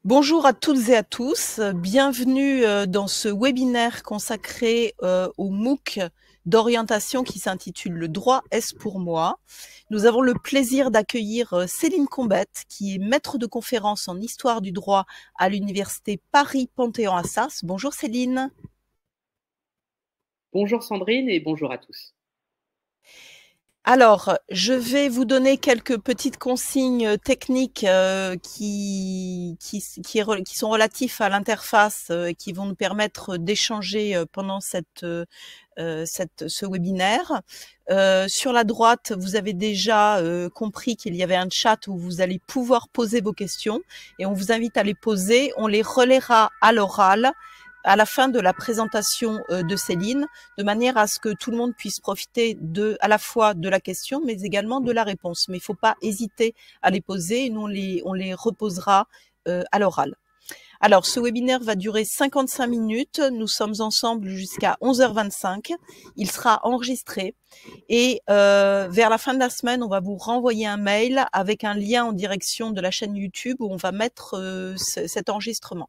Bonjour à toutes et à tous, bienvenue dans ce webinaire consacré au MOOC d'orientation qui s'intitule Le droit est-ce pour moi. Nous avons le plaisir d'accueillir Céline Combette qui est maître de conférence en histoire du droit à l'université Paris-Panthéon-Assas. Bonjour Céline. Bonjour Sandrine et bonjour à tous. Alors, je vais vous donner quelques petites consignes techniques qui sont relatifs à l'interface et qui vont nous permettre d'échanger pendant ce webinaire. Sur la droite, vous avez déjà compris qu'il y avait un chat où vous allez pouvoir poser vos questions et on vous invite à les poser. On les relaiera à l'oral à la fin de la présentation de Céline, de manière à ce que tout le monde puisse profiter à la fois de la question, mais également de la réponse. Mais il ne faut pas hésiter à les poser, et nous on les reposera à l'oral. Alors, ce webinaire va durer 55 minutes. Nous sommes ensemble jusqu'à 11h25. Il sera enregistré et vers la fin de la semaine, on va vous renvoyer un mail avec un lien en direction de la chaîne YouTube où on va mettre cet enregistrement.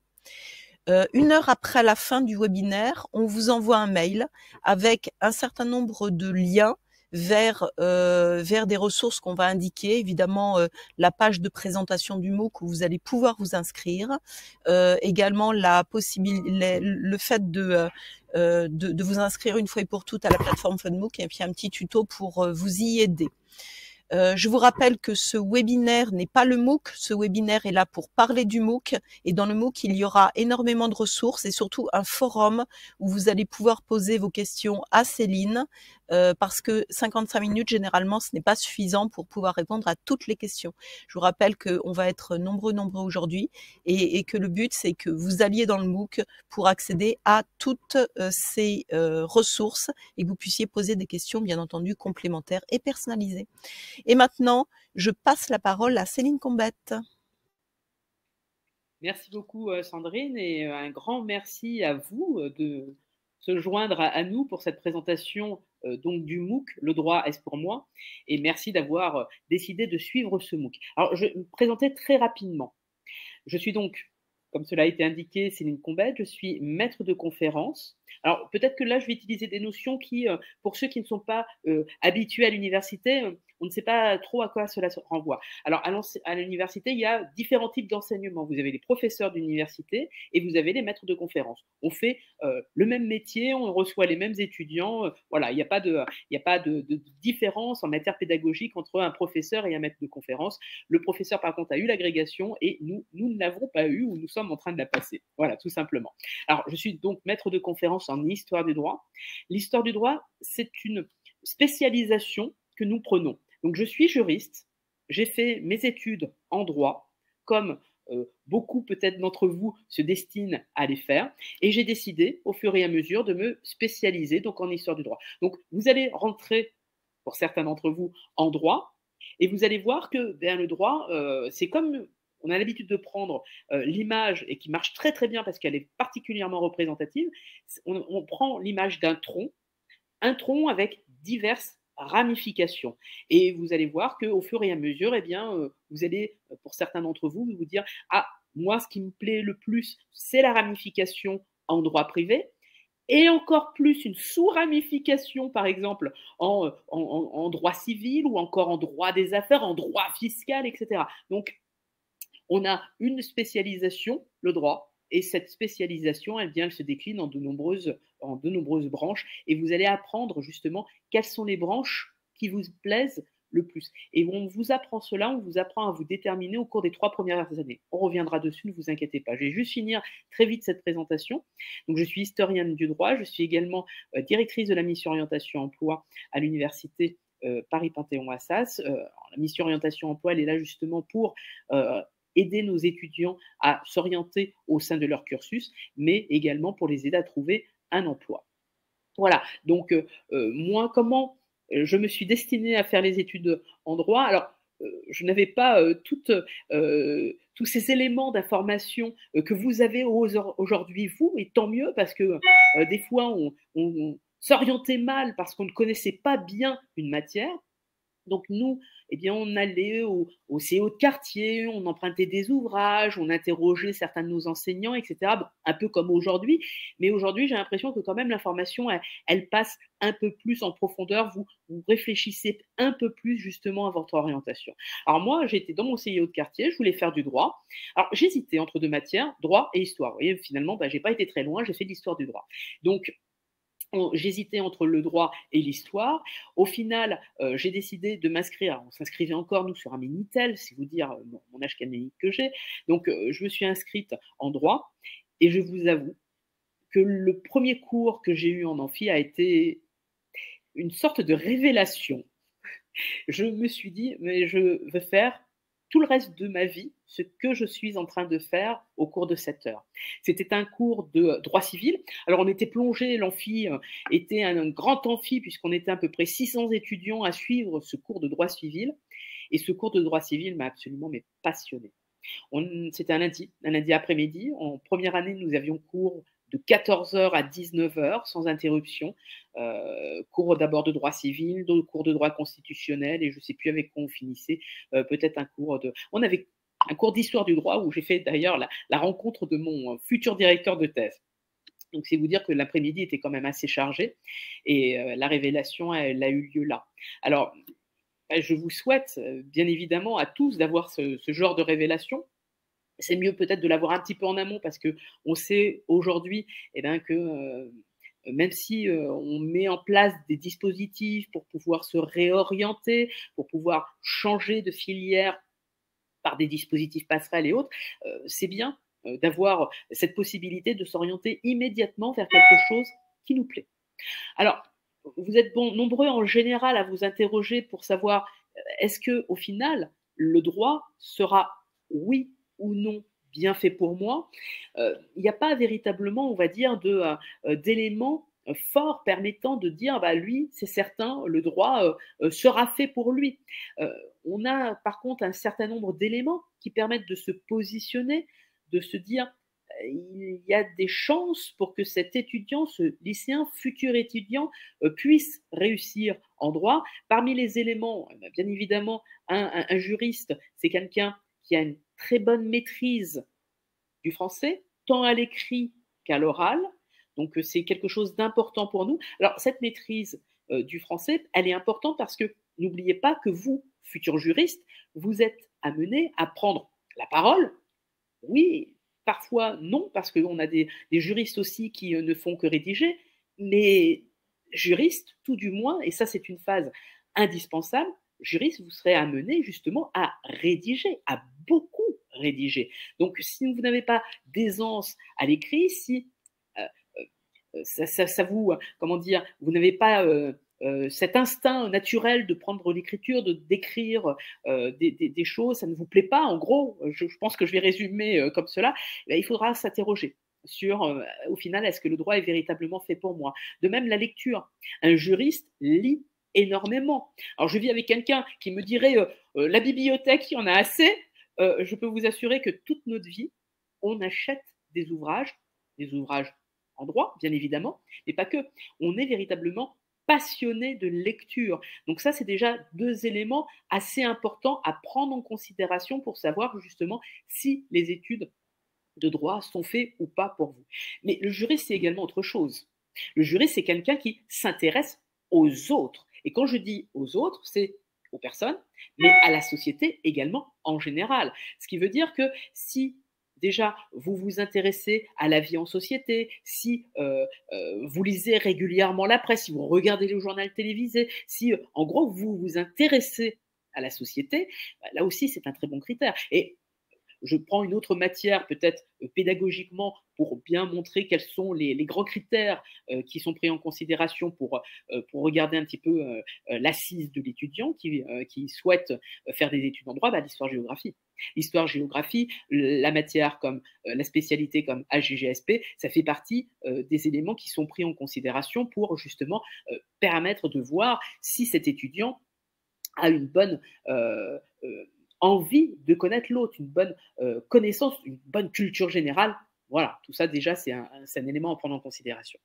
1 heure après la fin du webinaire, on vous envoie un mail avec un certain nombre de liens vers des ressources qu'on va indiquer, évidemment la page de présentation du MOOC où vous allez pouvoir vous inscrire, également le fait de vous inscrire une fois et pour toutes à la plateforme FunMOOC et puis un petit tuto pour vous y aider. Je vous rappelle que ce webinaire n'est pas le MOOC, ce webinaire est là pour parler du MOOC et dans le MOOC, il y aura énormément de ressources et surtout un forum où vous allez pouvoir poser vos questions à Céline parce que 55 minutes, généralement, ce n'est pas suffisant pour pouvoir répondre à toutes les questions. Je vous rappelle qu'on va être nombreux aujourd'hui et que le but, c'est que vous alliez dans le MOOC pour accéder à toutes ces ressources et que vous puissiez poser des questions, bien entendu, complémentaires et personnalisées. Et maintenant, je passe la parole à Céline Combette. Merci beaucoup Sandrine et un grand merci à vous de se joindre à nous pour cette présentation donc du MOOC, Le droit est pour moi, et merci d'avoir décidé de suivre ce MOOC. Alors je vais me présenter très rapidement. Je suis donc, comme cela a été indiqué, Céline Combette, je suis maître de conférence. Alors peut-être que là, je vais utiliser des notions qui, pour ceux qui ne sont pas habitués à l'université, on ne sait pas trop à quoi cela se renvoie. Alors à l'université, il y a différents types d'enseignements. Vous avez les professeurs d'université et vous avez les maîtres de conférence. On fait le même métier, on reçoit les mêmes étudiants. Voilà, il n'y a pas de différence en matière pédagogique entre un professeur et un maître de conférence. Le professeur, par contre, a eu l'agrégation et nous ne l'avons pas eu ou nous sommes en train de la passer. Voilà, tout simplement. Alors, je suis donc maître de conférence en histoire du droit. L'histoire du droit, c'est une spécialisation que nous prenons. Donc, je suis juriste, j'ai fait mes études en droit, comme beaucoup peut-être d'entre vous se destinent à les faire, et j'ai décidé au fur et à mesure de me spécialiser donc en histoire du droit. Donc, vous allez rentrer, pour certains d'entre vous, en droit, et vous allez voir que le droit, c'est comme on a l'habitude de prendre l'image et qui marche très très bien parce qu'elle est particulièrement représentative. On prend l'image d'un tronc, un tronc avec diverses ramifications. Et vous allez voir qu'au fur et à mesure, eh bien, vous allez, pour certains d'entre vous, vous dire, ah, moi, ce qui me plaît le plus, c'est la ramification en droit privé, et encore plus une sous-ramification, par exemple, en droit civil ou encore en droit des affaires, en droit fiscal, etc. Donc, on a une spécialisation, le droit, et cette spécialisation, elle se décline en de nombreuses branches, et vous allez apprendre justement quelles sont les branches qui vous plaisent le plus. Et on vous apprend cela, on vous apprend à vous déterminer au cours des 3 premières années. On reviendra dessus, ne vous inquiétez pas. Je vais juste finir très vite cette présentation. Donc, je suis historienne du droit, je suis également directrice de la mission orientation emploi à l'université Paris-Panthéon-Assas. La mission orientation emploi, elle est là justement pour aider nos étudiants à s'orienter au sein de leur cursus, mais également pour les aider à trouver un emploi. Voilà, donc moi, comment je me suis destinée à faire les études en droit. Alors, je n'avais pas tous ces éléments d'information que vous avez aujourd'hui, vous, et tant mieux, parce que des fois, on s'orientait mal parce qu'on ne connaissait pas bien une matière. Donc nous, eh bien, on allait au CO de quartier, on empruntait des ouvrages, on interrogeait certains de nos enseignants, etc. Bon, un peu comme aujourd'hui, mais aujourd'hui, j'ai l'impression que quand même l'information, elle passe un peu plus en profondeur. Vous réfléchissez un peu plus justement à votre orientation. Alors moi, j'étais dans mon CIO de quartier, je voulais faire du droit. Alors j'hésitais entre deux matières, droit et histoire. Vous voyez, finalement, bah, j'ai pas été très loin, j'ai fait de l'histoire du droit. Donc j'hésitais entre le droit et l'histoire. Au final, j'ai décidé de m'inscrire. On s'inscrivait encore, nous, sur un Minitel, si vous dire mon âge académique que j'ai. Donc, je me suis inscrite en droit et je vous avoue que le premier cours que j'ai eu en amphi a été une sorte de révélation. Je me suis dit, mais je veux faire tout le reste de ma vie ce que je suis en train de faire au cours de 7 heures. C'était un cours de droit civil. Alors, on était plongé, l'amphi était un grand amphi, puisqu'on était à peu près 600 étudiants à suivre ce cours de droit civil. Et ce cours de droit civil m'a absolument passionné. C'était un lundi après-midi. En première année, nous avions cours de 14 heures à 19 heures sans interruption. Cours d'abord de droit civil, cours de droit constitutionnel, et je ne sais plus avec quoi on finissait. Peut-être un cours de. On avait un cours d'histoire du droit où j'ai fait d'ailleurs la rencontre de mon futur directeur de thèse. Donc, c'est vous dire que l'après-midi était quand même assez chargé, et la révélation, elle a eu lieu là. Alors, je vous souhaite bien évidemment à tous d'avoir ce genre de révélation. C'est mieux peut-être de l'avoir un petit peu en amont, parce qu'on sait aujourd'hui que même si on met en place des dispositifs pour pouvoir se réorienter, pour pouvoir changer de filière par des dispositifs passerelles et autres, c'est bien d'avoir cette possibilité de s'orienter immédiatement vers quelque chose qui nous plaît. Alors, vous êtes nombreux en général à vous interroger pour savoir est-ce que au final le droit sera oui ou non bien fait pour moi. Il n'y a pas véritablement, on va dire, d'éléments forts permettant de dire bah lui c'est certain le droit sera fait pour lui. On a par contre un certain nombre d'éléments qui permettent de se positionner, de se dire il y a des chances pour que cet étudiant, ce lycéen, futur étudiant, puisse réussir en droit. Parmi les éléments, bien évidemment, un juriste, c'est quelqu'un qui a une très bonne maîtrise du français, tant à l'écrit qu'à l'oral. Donc, c'est quelque chose d'important pour nous. Alors, cette maîtrise du français, elle est importante parce que n'oubliez pas que vous, futur juriste, vous êtes amené à prendre la parole. Oui, parfois non, parce qu'on a des juristes aussi qui ne font que rédiger, mais juriste, tout du moins, et ça c'est une phase indispensable, juriste, vous serez amené justement à rédiger, à beaucoup rédiger. Donc si vous n'avez pas d'aisance à l'écrit, si ça vous, comment dire, vous n'avez pas cet instinct naturel de prendre l'écriture, de d'écrire des choses, ça ne vous plaît pas, en gros, je pense que je vais résumer comme cela, il faudra s'interroger sur, au final, est-ce que le droit est véritablement fait pour moi? De même, la lecture. Un juriste lit énormément. Alors, je vis avec quelqu'un qui me dirait la bibliothèque, il y en a assez. Je peux vous assurer que toute notre vie, on achète des ouvrages en droit, bien évidemment, mais pas que. On est véritablement passionné de lecture. Donc ça, c'est déjà deux éléments assez importants à prendre en considération pour savoir justement si les études de droit sont faites ou pas pour vous. Mais le juriste, c'est également autre chose. Le juriste, c'est quelqu'un qui s'intéresse aux autres. Et quand je dis aux autres, c'est aux personnes, mais à la société également en général. Ce qui veut dire que si déjà vous vous intéressez à la vie en société, si vous lisez régulièrement la presse, si vous regardez le journal télévisé, si en gros vous vous intéressez à la société, bah, là aussi c'est un très bon critère. Et je prends une autre matière, peut-être pédagogiquement, pour bien montrer quels sont les grands critères qui sont pris en considération pour regarder un petit peu l'assise de l'étudiant qui souhaite faire des études en droit, bah, l'histoire-géographie. L'histoire-géographie, la matière comme la spécialité comme HGGSP, ça fait partie des éléments qui sont pris en considération pour justement permettre de voir si cet étudiant a une bonne envie de connaître l'autre, une bonne connaissance, une bonne culture générale. Voilà, tout ça déjà, c'est un élément à prendre en considération.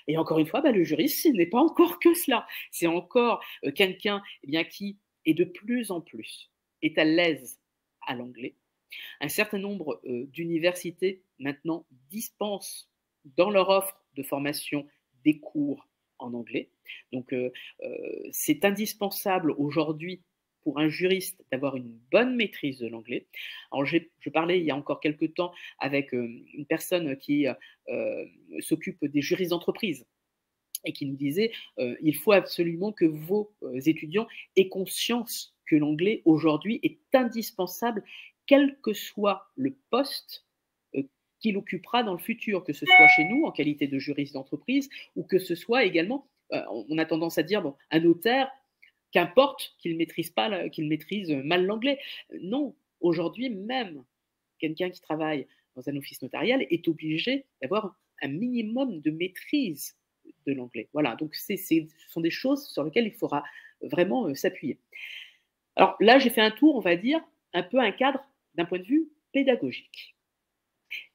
Et encore une fois, bah, le juriste, ce n'est pas encore que cela. C'est encore quelqu'un qui et de plus en plus est à l'aise à l'anglais. Un certain nombre d'universités maintenant dispensent dans leur offre de formation des cours en anglais. Donc c'est indispensable aujourd'hui pour un juriste d'avoir une bonne maîtrise de l'anglais. Alors je parlais il y a encore quelques temps avec une personne qui s'occupe des juristes d'entreprise et qui nous disait il faut absolument que vos étudiants aient conscience que l'anglais aujourd'hui est indispensable, quel que soit le poste qu'il occupera dans le futur, que ce soit chez nous en qualité de juriste d'entreprise ou que ce soit également, on a tendance à dire, bon, un notaire, qu'importe qu'il maîtrise mal l'anglais. Non, aujourd'hui même, quelqu'un qui travaille dans un office notarial est obligé d'avoir un minimum de maîtrise de l'anglais. Voilà, donc ce sont des choses sur lesquelles il faudra vraiment s'appuyer. Alors là, j'ai fait un tour, on va dire, un peu un cadre d'un point de vue pédagogique.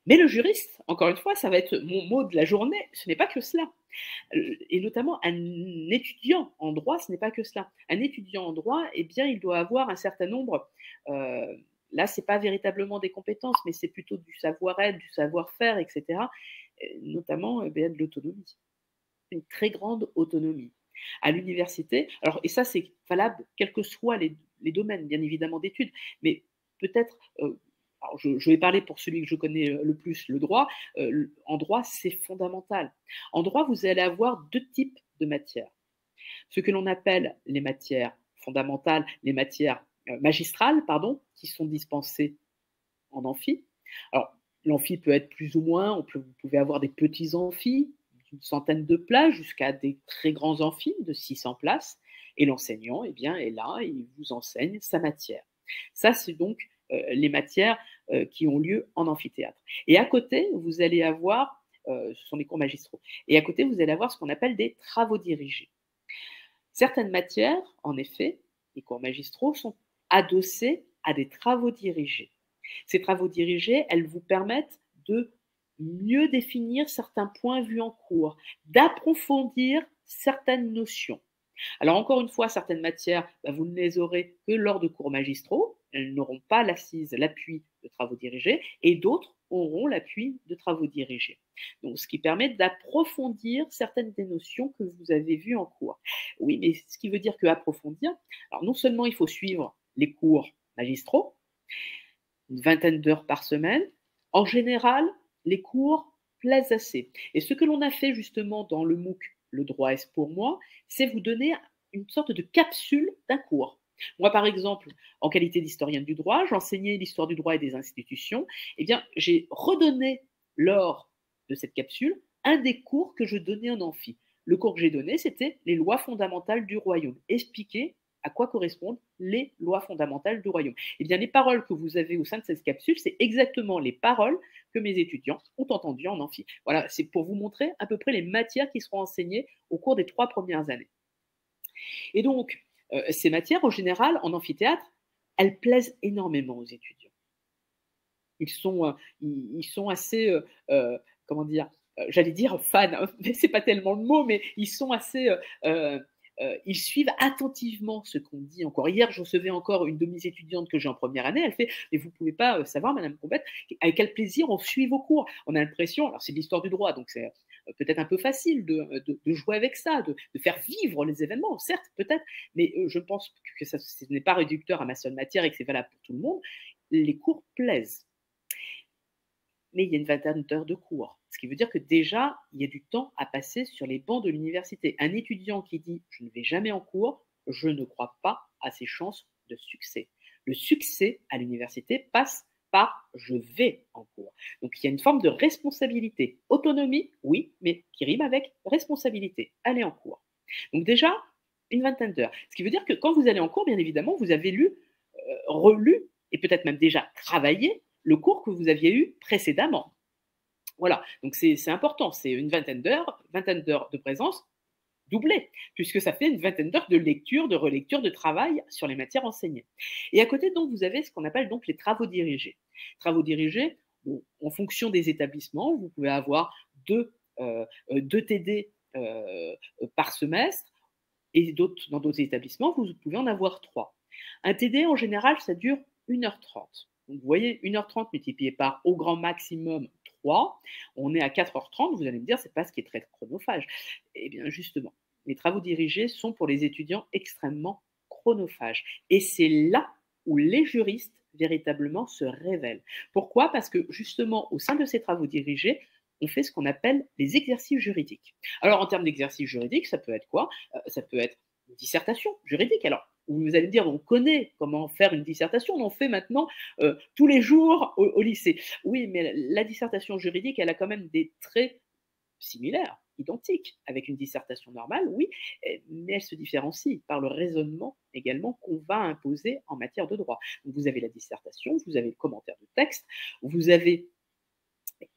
Mais le juriste, encore une fois, ça va être mon mot de la journée, ce n'est pas que cela. Et notamment un étudiant en droit, ce n'est pas que cela. Un étudiant en droit, eh bien, il doit avoir un certain nombre, là, ce n'est pas véritablement des compétences, mais c'est plutôt du savoir-être, du savoir-faire, etc., notamment de l'autonomie. Une très grande autonomie. À l'université, alors, et ça c'est valable quels que soient les domaines, bien évidemment, d'études, mais peut-être, alors je vais parler pour celui que je connais le plus, le droit. En droit, c'est fondamental. En droit, vous allez avoir deux types de matières. Ce que l'on appelle les matières fondamentales, les matières magistrales, pardon, qui sont dispensées en amphi. Alors, l'amphi peut être plus ou moins, vous pouvez avoir des petits amphis, d'une centaine de places, jusqu'à des très grands amphis de 600 places. Et l'enseignant, eh bien, est là et il vous enseigne sa matière. Ça, c'est donc les matières qui ont lieu en amphithéâtre. Et à côté, vous allez avoir, ce sont les cours magistraux, et à côté, vous allez avoir ce qu'on appelle des travaux dirigés. Certaines matières, en effet, les cours magistraux sont adossés à des travaux dirigés. Ces travaux dirigés, elles vous permettent de mieux définir certains points vus en cours, d'approfondir certaines notions. Alors encore une fois, certaines matières, vous ne les aurez que lors de cours magistraux, elles n'auront pas l'assise, l'appui de travaux dirigés, et d'autres auront l'appui de travaux dirigés. Donc, ce qui permet d'approfondir certaines des notions que vous avez vues en cours. Oui, mais ce qui veut dire que approfondir, alors non seulement il faut suivre les cours magistraux, une vingtaine d'heures par semaine, en général, les cours plaisent assez. Et ce que l'on a fait justement dans le MOOC Le droit est pour moi, c'est vous donner une sorte de capsule d'un cours. Moi, par exemple, en qualité d'historienne du droit, j'enseignais l'histoire du droit et des institutions. Eh bien, j'ai redonné lors de cette capsule un des cours que je donnais en amphi. Le cours que j'ai donné, c'était les lois fondamentales du royaume, expliquer à quoi correspondent les lois fondamentales du royaume. Eh bien, les paroles que vous avez au sein de cette capsule, c'est exactement les paroles que mes étudiants ont entendues en amphi. Voilà, c'est pour vous montrer à peu près les matières qui seront enseignées au cours des 3 premières années. Et donc, ces matières, en général, en amphithéâtre, elles plaisent énormément aux étudiants. Ils sont assez, comment dire, j'allais dire fans, hein, mais c'est pas tellement le mot, mais ils sont assez, ils suivent attentivement ce qu'on dit encore. Hier, je recevais encore une de mes étudiantes que j'ai en première année. Elle fait, mais vous pouvez pas savoir, Madame Combette, avec quel plaisir on suit vos cours. On a l'impression, alors c'est de l'histoire du droit, donc c'est peut-être un peu facile de jouer avec ça, de faire vivre les événements, certes, peut-être, mais je pense que ça, ce n'est pas réducteur à ma seule matière et que c'est valable pour tout le monde. Les cours plaisent. Mais il y a une vingtaine d'heures de cours. Ce qui veut dire que déjà, il y a du temps à passer sur les bancs de l'université. Un étudiant qui dit « je ne vais jamais en cours », je ne crois pas à ses chances de succès. Le succès à l'université passe par « je vais en cours ». Donc il y a une forme de responsabilité. Autonomie, oui, mais qui rime avec responsabilité. Aller en cours. Donc déjà, une vingtaine d'heures. Ce qui veut dire que quand vous allez en cours, bien évidemment, vous avez lu, relu et peut-être même déjà travaillé le cours que vous aviez eu précédemment. Voilà, donc c'est important, c'est une vingtaine d'heures de présence doublée, puisque ça fait une vingtaine d'heures de lecture, de relecture, de travail sur les matières enseignées. Et à côté, donc, vous avez ce qu'on appelle donc les travaux dirigés. Travaux dirigés, bon, en fonction des établissements, vous pouvez avoir deux TD par semestre, Et dans d'autres établissements, vous pouvez en avoir 3. Un TD, en général, ça dure 1h30. Donc, vous voyez, 1h30 multiplié par au grand maximum 3, on est à 4h30. Vous allez me dire, c'est pas ce qui est très chronophage. Eh bien, justement, les travaux dirigés sont pour les étudiants extrêmement chronophages. Et c'est là où les juristes véritablement se révèlent. Pourquoi? Parce que justement, au sein de ces travaux dirigés, on fait ce qu'on appelle les exercices juridiques. Alors, en termes d'exercices juridiques, ça peut être quoi? Ça peut être une dissertation juridique. Alors, vous allez me dire, on connaît comment faire une dissertation, on en fait maintenant tous les jours au lycée. Oui, mais la dissertation juridique, elle a quand même des traits similaires, identiques, avec une dissertation normale, oui, mais elle se différencie par le raisonnement également qu'on va imposer en matière de droit. Donc, vous avez la dissertation, vous avez le commentaire de texte, vous avez,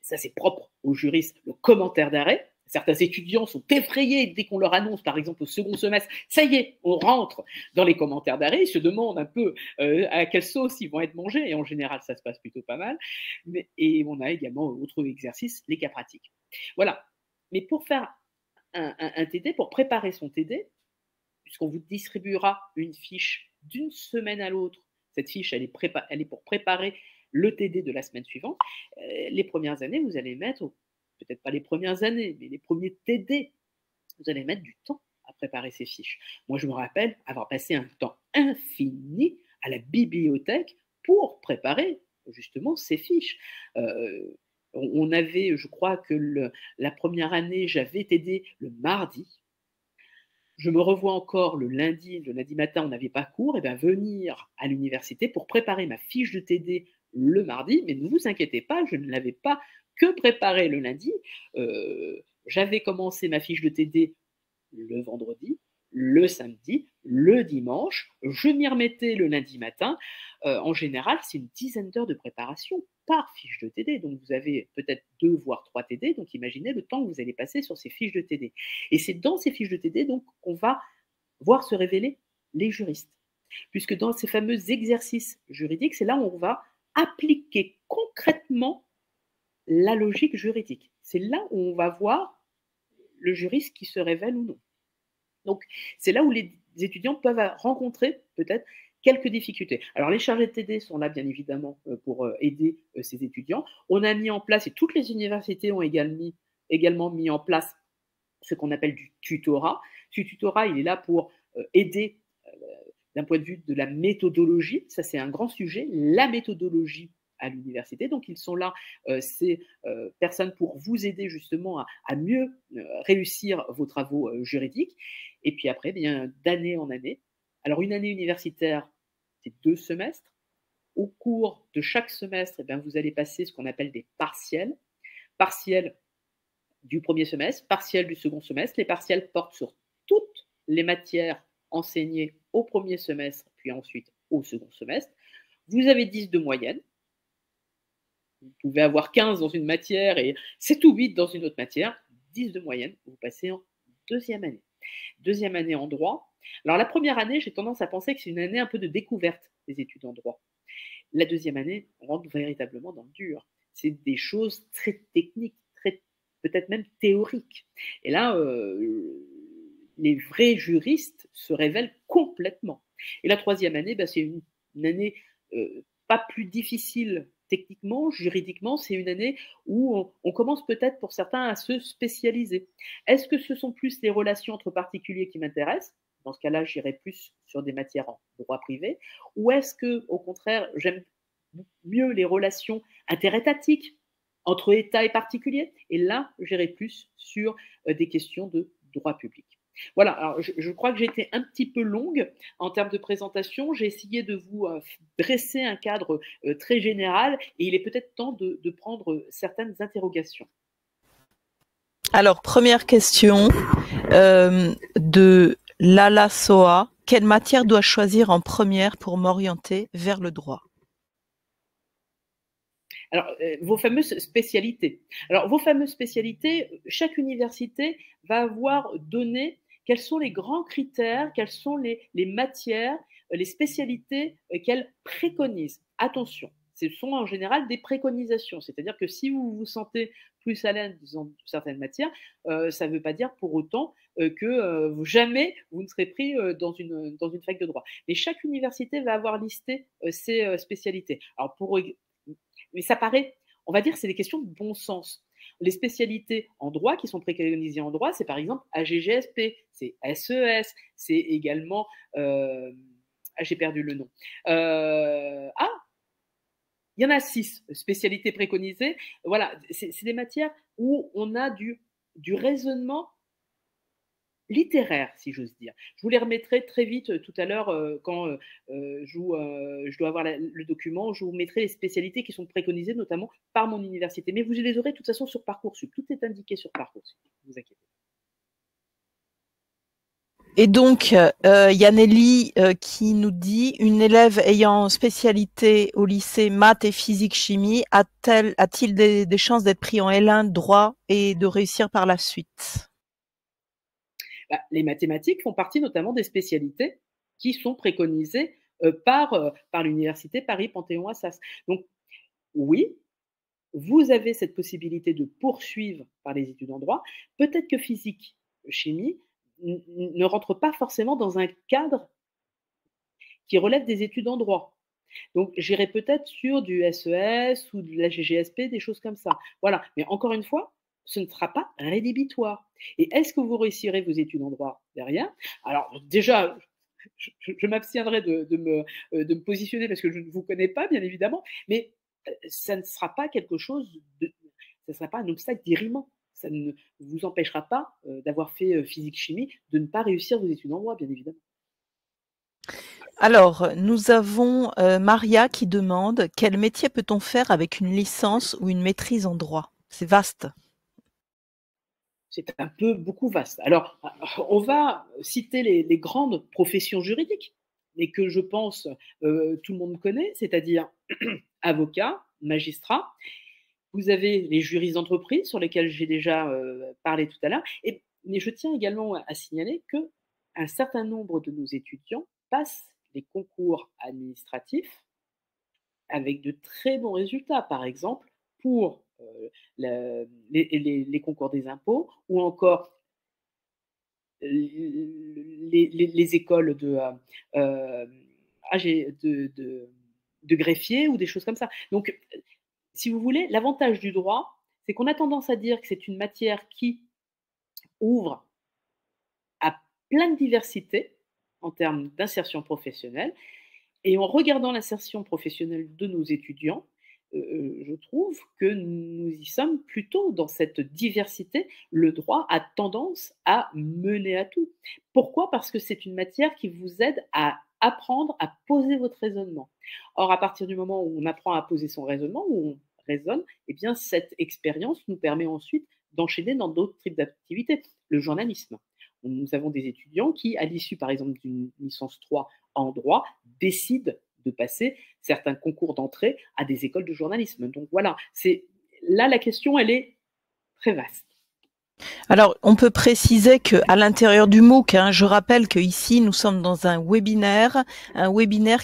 ça c'est propre aux juristes, le commentaire d'arrêt. Certains étudiants sont effrayés dès qu'on leur annonce, par exemple au second semestre, ça y est, on rentre dans les commentaires d'arrêt, ils se demandent un peu à quelle sauce ils vont être mangés, et en général ça se passe plutôt pas mal. Et on a également autre exercice, les cas pratiques. Voilà. Mais pour faire un TD, pour préparer son TD, puisqu'on vous distribuera une fiche d'une semaine à l'autre, cette fiche elle est pour préparer le TD de la semaine suivante, les premières années, vous allez mettre, peut-être pas les premières années, mais les premiers TD, vous allez mettre du temps à préparer ces fiches. Moi, je me rappelle avoir passé un temps infini à la bibliothèque pour préparer justement ces fiches. On avait, je crois que la première année, j'avais TD le mardi. Je me revois encore le lundi matin, on n'avait pas cours, et bien venir à l'université pour préparer ma fiche de TD le mardi, mais ne vous inquiétez pas, je ne l'avais pas que préparé le lundi. J'avais commencé ma fiche de TD le vendredi, le samedi, le dimanche, je m'y remettais le lundi matin. En général, c'est une dizaine d'heures de préparation par fiche de TD. Donc, vous avez peut-être 2 voire 3 TD. Donc, imaginez le temps que vous allez passer sur ces fiches de TD. Et c'est dans ces fiches de TD donc, qu'on va voir se révéler les juristes. Puisque dans ces fameux exercices juridiques, c'est là où on va appliquer concrètement la logique juridique. C'est là où on va voir le juriste qui se révèle ou non. Donc, c'est là où les étudiants peuvent rencontrer peut-être quelques difficultés. Alors, les chargés de TD sont là, bien évidemment, pour aider ces étudiants. On a mis en place, et toutes les universités ont également mis en place ce qu'on appelle du tutorat. Ce tutorat, il est là pour aider d'un point de vue de la méthodologie. Ça, c'est un grand sujet, la méthodologie à l'université. Donc, ils sont là, ces personnes, pour vous aider justement à mieux réussir vos travaux juridiques. Et puis après, bien, d'année en année. Alors, une année universitaire, c'est 2 semestres. Au cours de chaque semestre, eh bien, vous allez passer ce qu'on appelle des partiels. Partiels du premier semestre, partiels du second semestre. Les partiels portent sur toutes les matières enseignées au premier semestre, puis ensuite au second semestre. Vous avez 10 de moyenne. Vous pouvez avoir 15 dans une matière et 7 ou 8 dans une autre matière. 10 de moyenne, vous passez en deuxième année. Deuxième année en droit. Alors la première année, j'ai tendance à penser que c'est une année un peu de découverte des études en droit. La deuxième année, on rentre véritablement dans le dur. C'est des choses très techniques, peut-être même théoriques. Et là, les vrais juristes se révèlent complètement. Et la troisième année, ben, c'est une année pas plus difficile techniquement, juridiquement, c'est une année où on commence peut-être pour certains à se spécialiser. Est-ce que ce sont plus les relations entre particuliers qui m'intéressent? Dans ce cas-là, j'irai plus sur des matières en droit privé. Ou est-ce que, au contraire, j'aime mieux les relations interétatiques entre État et particulier? Et là, j'irai plus sur des questions de droit public. Voilà, alors je crois que j'ai été un petit peu longue en termes de présentation. J'ai essayé de vous dresser un cadre très général et il est peut-être temps de prendre certaines interrogations. Alors, première question de Lala Soa. Quelle matière dois-je choisir en première pour m'orienter vers le droit? Alors, vos fameuses spécialités. Alors, vos fameuses spécialités, chaque université va avoir donné quels sont les grands critères, quelles sont les matières, les spécialités qu'elle préconise. Attention, Ce sont en général des préconisations. C'est-à-dire que si vous vous sentez plus à l'aise dans certaines matières, ça ne veut pas dire pour autant que jamais vous ne serez pris dans une fac de droit. Mais chaque université va avoir listé ses spécialités. Alors mais ça paraît, on va dire, c'est des questions de bon sens. Les spécialités en droit qui sont préconisées en droit, c'est par exemple AGGSP, c'est SES, c'est également j'ai perdu le nom. Il y en a 6 spécialités préconisées. Voilà, c'est des matières où on a du raisonnement littéraire, si j'ose dire. Je vous les remettrai très vite tout à l'heure quand je dois avoir le document. Je vous mettrai les spécialités qui sont préconisées, notamment par mon université. Mais vous les aurez de toute façon sur Parcoursup. Tout est indiqué sur Parcoursup. Ne vous inquiétez pas. Et donc, y a Nelly qui nous dit « Une élève ayant spécialité au lycée maths et physique-chimie a-t-il des chances d'être pris en L1 droit et de réussir par la suite ?» Les mathématiques font partie notamment des spécialités qui sont préconisées par l'université Paris-Panthéon-Assas. Donc, oui, vous avez cette possibilité de poursuivre par les études en droit. Peut-être que physique, chimie ne rentre pas forcément dans un cadre qui relève des études en droit. Donc, j'irai peut-être sur du SES ou de la GGSP, des choses comme ça. Voilà. Mais encore une fois, ce ne sera pas rédhibitoire. Et est-ce que vous réussirez vos études en droit derrière? Alors, déjà, je m'abstiendrai de me positionner parce que je ne vous connais pas, bien évidemment, mais ça ne sera pas quelque chose ça ne sera pas un obstacle dirimant. Ça ne vous empêchera pas d'avoir fait physique-chimie de ne pas réussir vos études en droit, bien évidemment. Alors, nous avons Maria qui demande « Quel métier peut-on faire avec une licence ou une maîtrise en droit ?» C'est vaste. C'est un peu beaucoup vaste. Alors, on va citer les grandes professions juridiques, mais que je pense tout le monde connaît, c'est-à-dire avocat, magistrat. Vous avez les juristes d'entreprise sur lesquels j'ai déjà parlé tout à l'heure. Mais je tiens également à signaler qu'un certain nombre de nos étudiants passent les concours administratifs avec de très bons résultats. Par exemple, pour les concours des impôts ou encore les écoles de greffiers ou des choses comme ça. Donc, si vous voulez, l'avantage du droit, c'est qu'on a tendance à dire que c'est une matière qui ouvre à plein de diversité en termes d'insertion professionnelle. Et en regardant l'insertion professionnelle de nos étudiants, je trouve que nous y sommes plutôt dans cette diversité. Le droit a tendance à mener à tout. Pourquoi? Parce que c'est une matière qui vous aide à apprendre à poser votre raisonnement. Or, à partir du moment où on apprend à poser son raisonnement, où on raisonne, eh bien, cette expérience nous permet ensuite d'enchaîner dans d'autres types d'activités. Le journalisme. Nous avons des étudiants qui, à l'issue, par exemple, d'une licence 3 en droit, décident de passer certains concours d'entrée à des écoles de journalisme. Donc voilà, là la question, elle est très vaste. Alors, on peut préciser qu'à l'intérieur du MOOC, je rappelle qu'ici, nous sommes dans un webinaire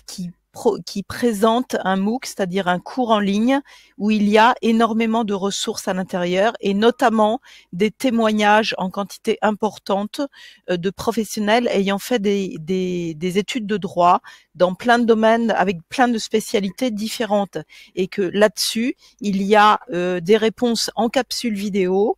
qui présente un MOOC, c'est-à-dire un cours en ligne où il y a énormément de ressources à l'intérieur et notamment des témoignages en quantité importante de professionnels ayant fait des études de droit dans plein de domaines avec plein de spécialités différentes et que là-dessus, il y a des réponses en capsule vidéo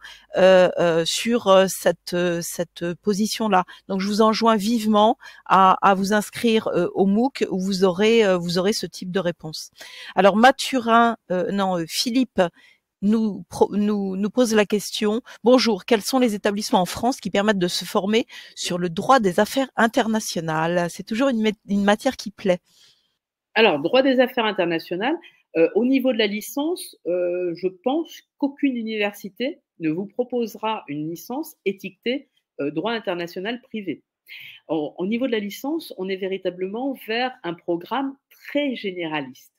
sur cette position-là. Donc, je vous enjoins vivement à vous inscrire au MOOC où vous aurez ce type de réponse. Alors, Philippe nous pose la question. Bonjour, quels sont les établissements en France qui permettent de se former sur le droit des affaires internationales? C'est toujours une matière qui plaît. Alors, droit des affaires internationales, au niveau de la licence, je pense qu'aucune université ne vous proposera une licence étiquetée droit international privé. Au niveau de la licence, on est véritablement vers un programme très généraliste.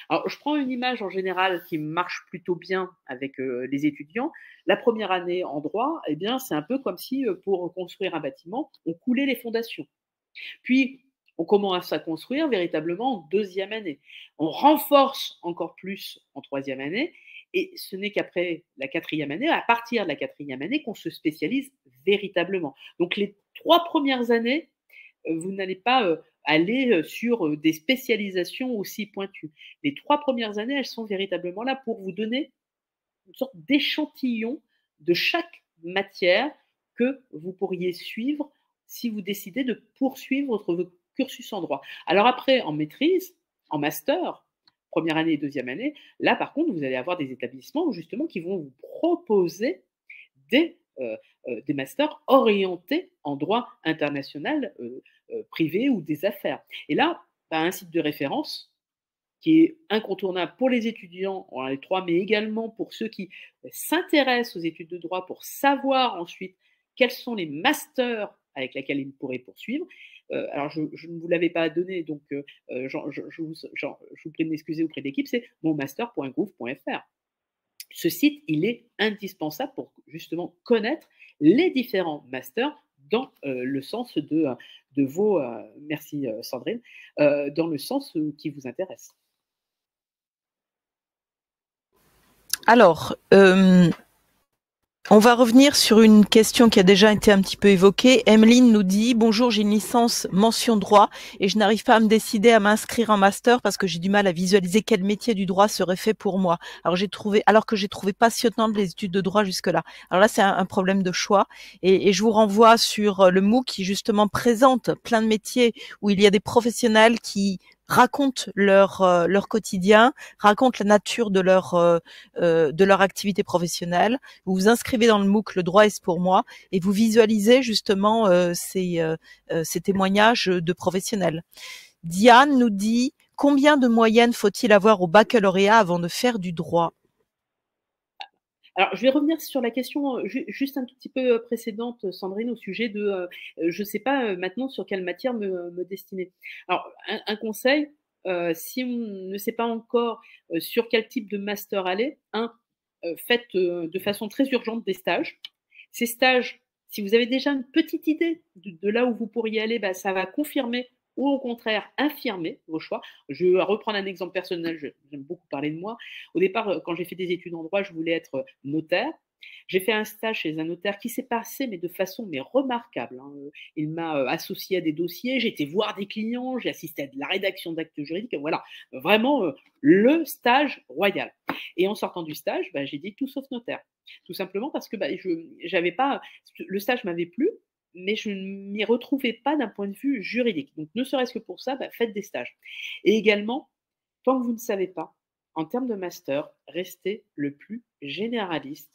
Alors, je prends une image en général qui marche plutôt bien avec les étudiants. La première année en droit, c'est un peu comme si pour construire un bâtiment, on coulait les fondations. Puis, On commence à construire véritablement en deuxième année. On renforce encore plus en troisième année. Et ce n'est qu'après la quatrième année, à partir de la quatrième année, qu'on se spécialise véritablement. Donc les 3 premières années, vous n'allez pas aller sur des spécialisations aussi pointues. Les 3 premières années, elles sont véritablement là pour vous donner une sorte d'échantillon de chaque matière que vous pourriez suivre si vous décidez de poursuivre votre cursus en droit. Alors après, en maîtrise, en master, première année et deuxième année, là par contre, vous allez avoir des établissements justement qui vont vous proposer des masters orientés en droit international privé ou des affaires. Et là, un site de référence qui est incontournable pour les étudiants, les 3, mais également pour ceux qui s'intéressent aux études de droit pour savoir ensuite quels sont les masters avec lesquels ils pourraient poursuivre. Alors, je ne vous l'avais pas donné, donc je vous prie de m'excuser auprès de l'équipe, c'est monmaster.gouv.fr. Ce site, il est indispensable pour justement connaître les différents masters dans le sens de vos, merci Sandrine, dans le sens qui vous intéresse. Alors, on va revenir sur une question qui a déjà été un petit peu évoquée. Emeline nous dit « Bonjour, j'ai une licence mention droit et je n'arrive pas à me décider à m'inscrire en master parce que j'ai du mal à visualiser quel métier du droit serait fait pour moi. » Alors que j'ai trouvé passionnantes les études de droit jusque-là. Alors là, c'est un problème de choix et je vous renvoie sur le MOOC qui justement présente plein de métiers où il y a des professionnels qui racontent leur quotidien, racontent la nature de leur activité professionnelle. Vous vous inscrivez dans le MOOC Le droit est pour moi et vous visualisez justement ces témoignages de professionnels. Diane nous dit « Combien de moyenne faut-il avoir au baccalauréat avant de faire du droit ?» Alors, je vais revenir sur la question juste un tout petit peu précédente, Sandrine, au sujet de je ne sais pas maintenant sur quelle matière me destiner. Alors, un conseil, si on ne sait pas encore sur quel type de master aller, faites de façon très urgente des stages. Ces stages, si vous avez déjà une petite idée de là où vous pourriez aller, ça va confirmer ou au contraire infirmer vos choix. Je vais reprendre un exemple personnel, j'aime beaucoup parler de moi. Au départ, quand j'ai fait des études en droit, je voulais être notaire. J'ai fait un stage chez un notaire qui s'est passé, mais de façon remarquable. Il m'a associé à des dossiers, j'ai été voir des clients, j'ai assisté à de la rédaction d'actes juridiques. Voilà, vraiment le stage royal. Et en sortant du stage, j'ai dit tout sauf notaire. Tout simplement parce que j'avais pas, le stage m'avait plu, mais je ne m'y retrouvais pas d'un point de vue juridique. Donc, ne serait-ce que pour ça, faites des stages. Et également, tant que vous ne savez pas, en termes de master, restez le plus généraliste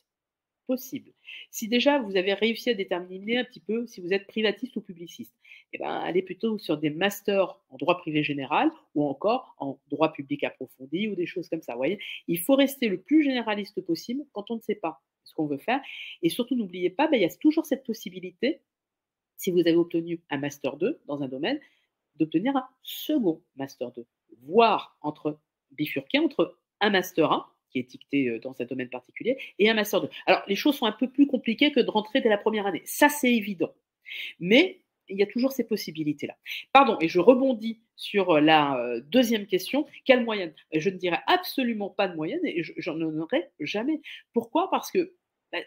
possible. Si déjà vous avez réussi à déterminer un petit peu si vous êtes privatiste ou publiciste, allez plutôt sur des masters en droit privé général ou encore en droit public approfondi ou des choses comme ça. Vous voyez, il faut rester le plus généraliste possible quand on ne sait pas ce qu'on veut faire. Et surtout, n'oubliez pas, il y a toujours cette possibilité, si vous avez obtenu un master 2 dans un domaine, d'obtenir un second master 2, voire bifurquer entre un master 1 qui est étiqueté dans un domaine particulier et un master 2. Alors, les choses sont un peu plus compliquées que de rentrer dès la première année. Ça, c'est évident. Mais il y a toujours ces possibilités-là. Pardon, et je rebondis sur la deuxième question. Quelle moyenne? Je ne dirais absolument pas de moyenne et j'en aurai jamais. Pourquoi? Parce que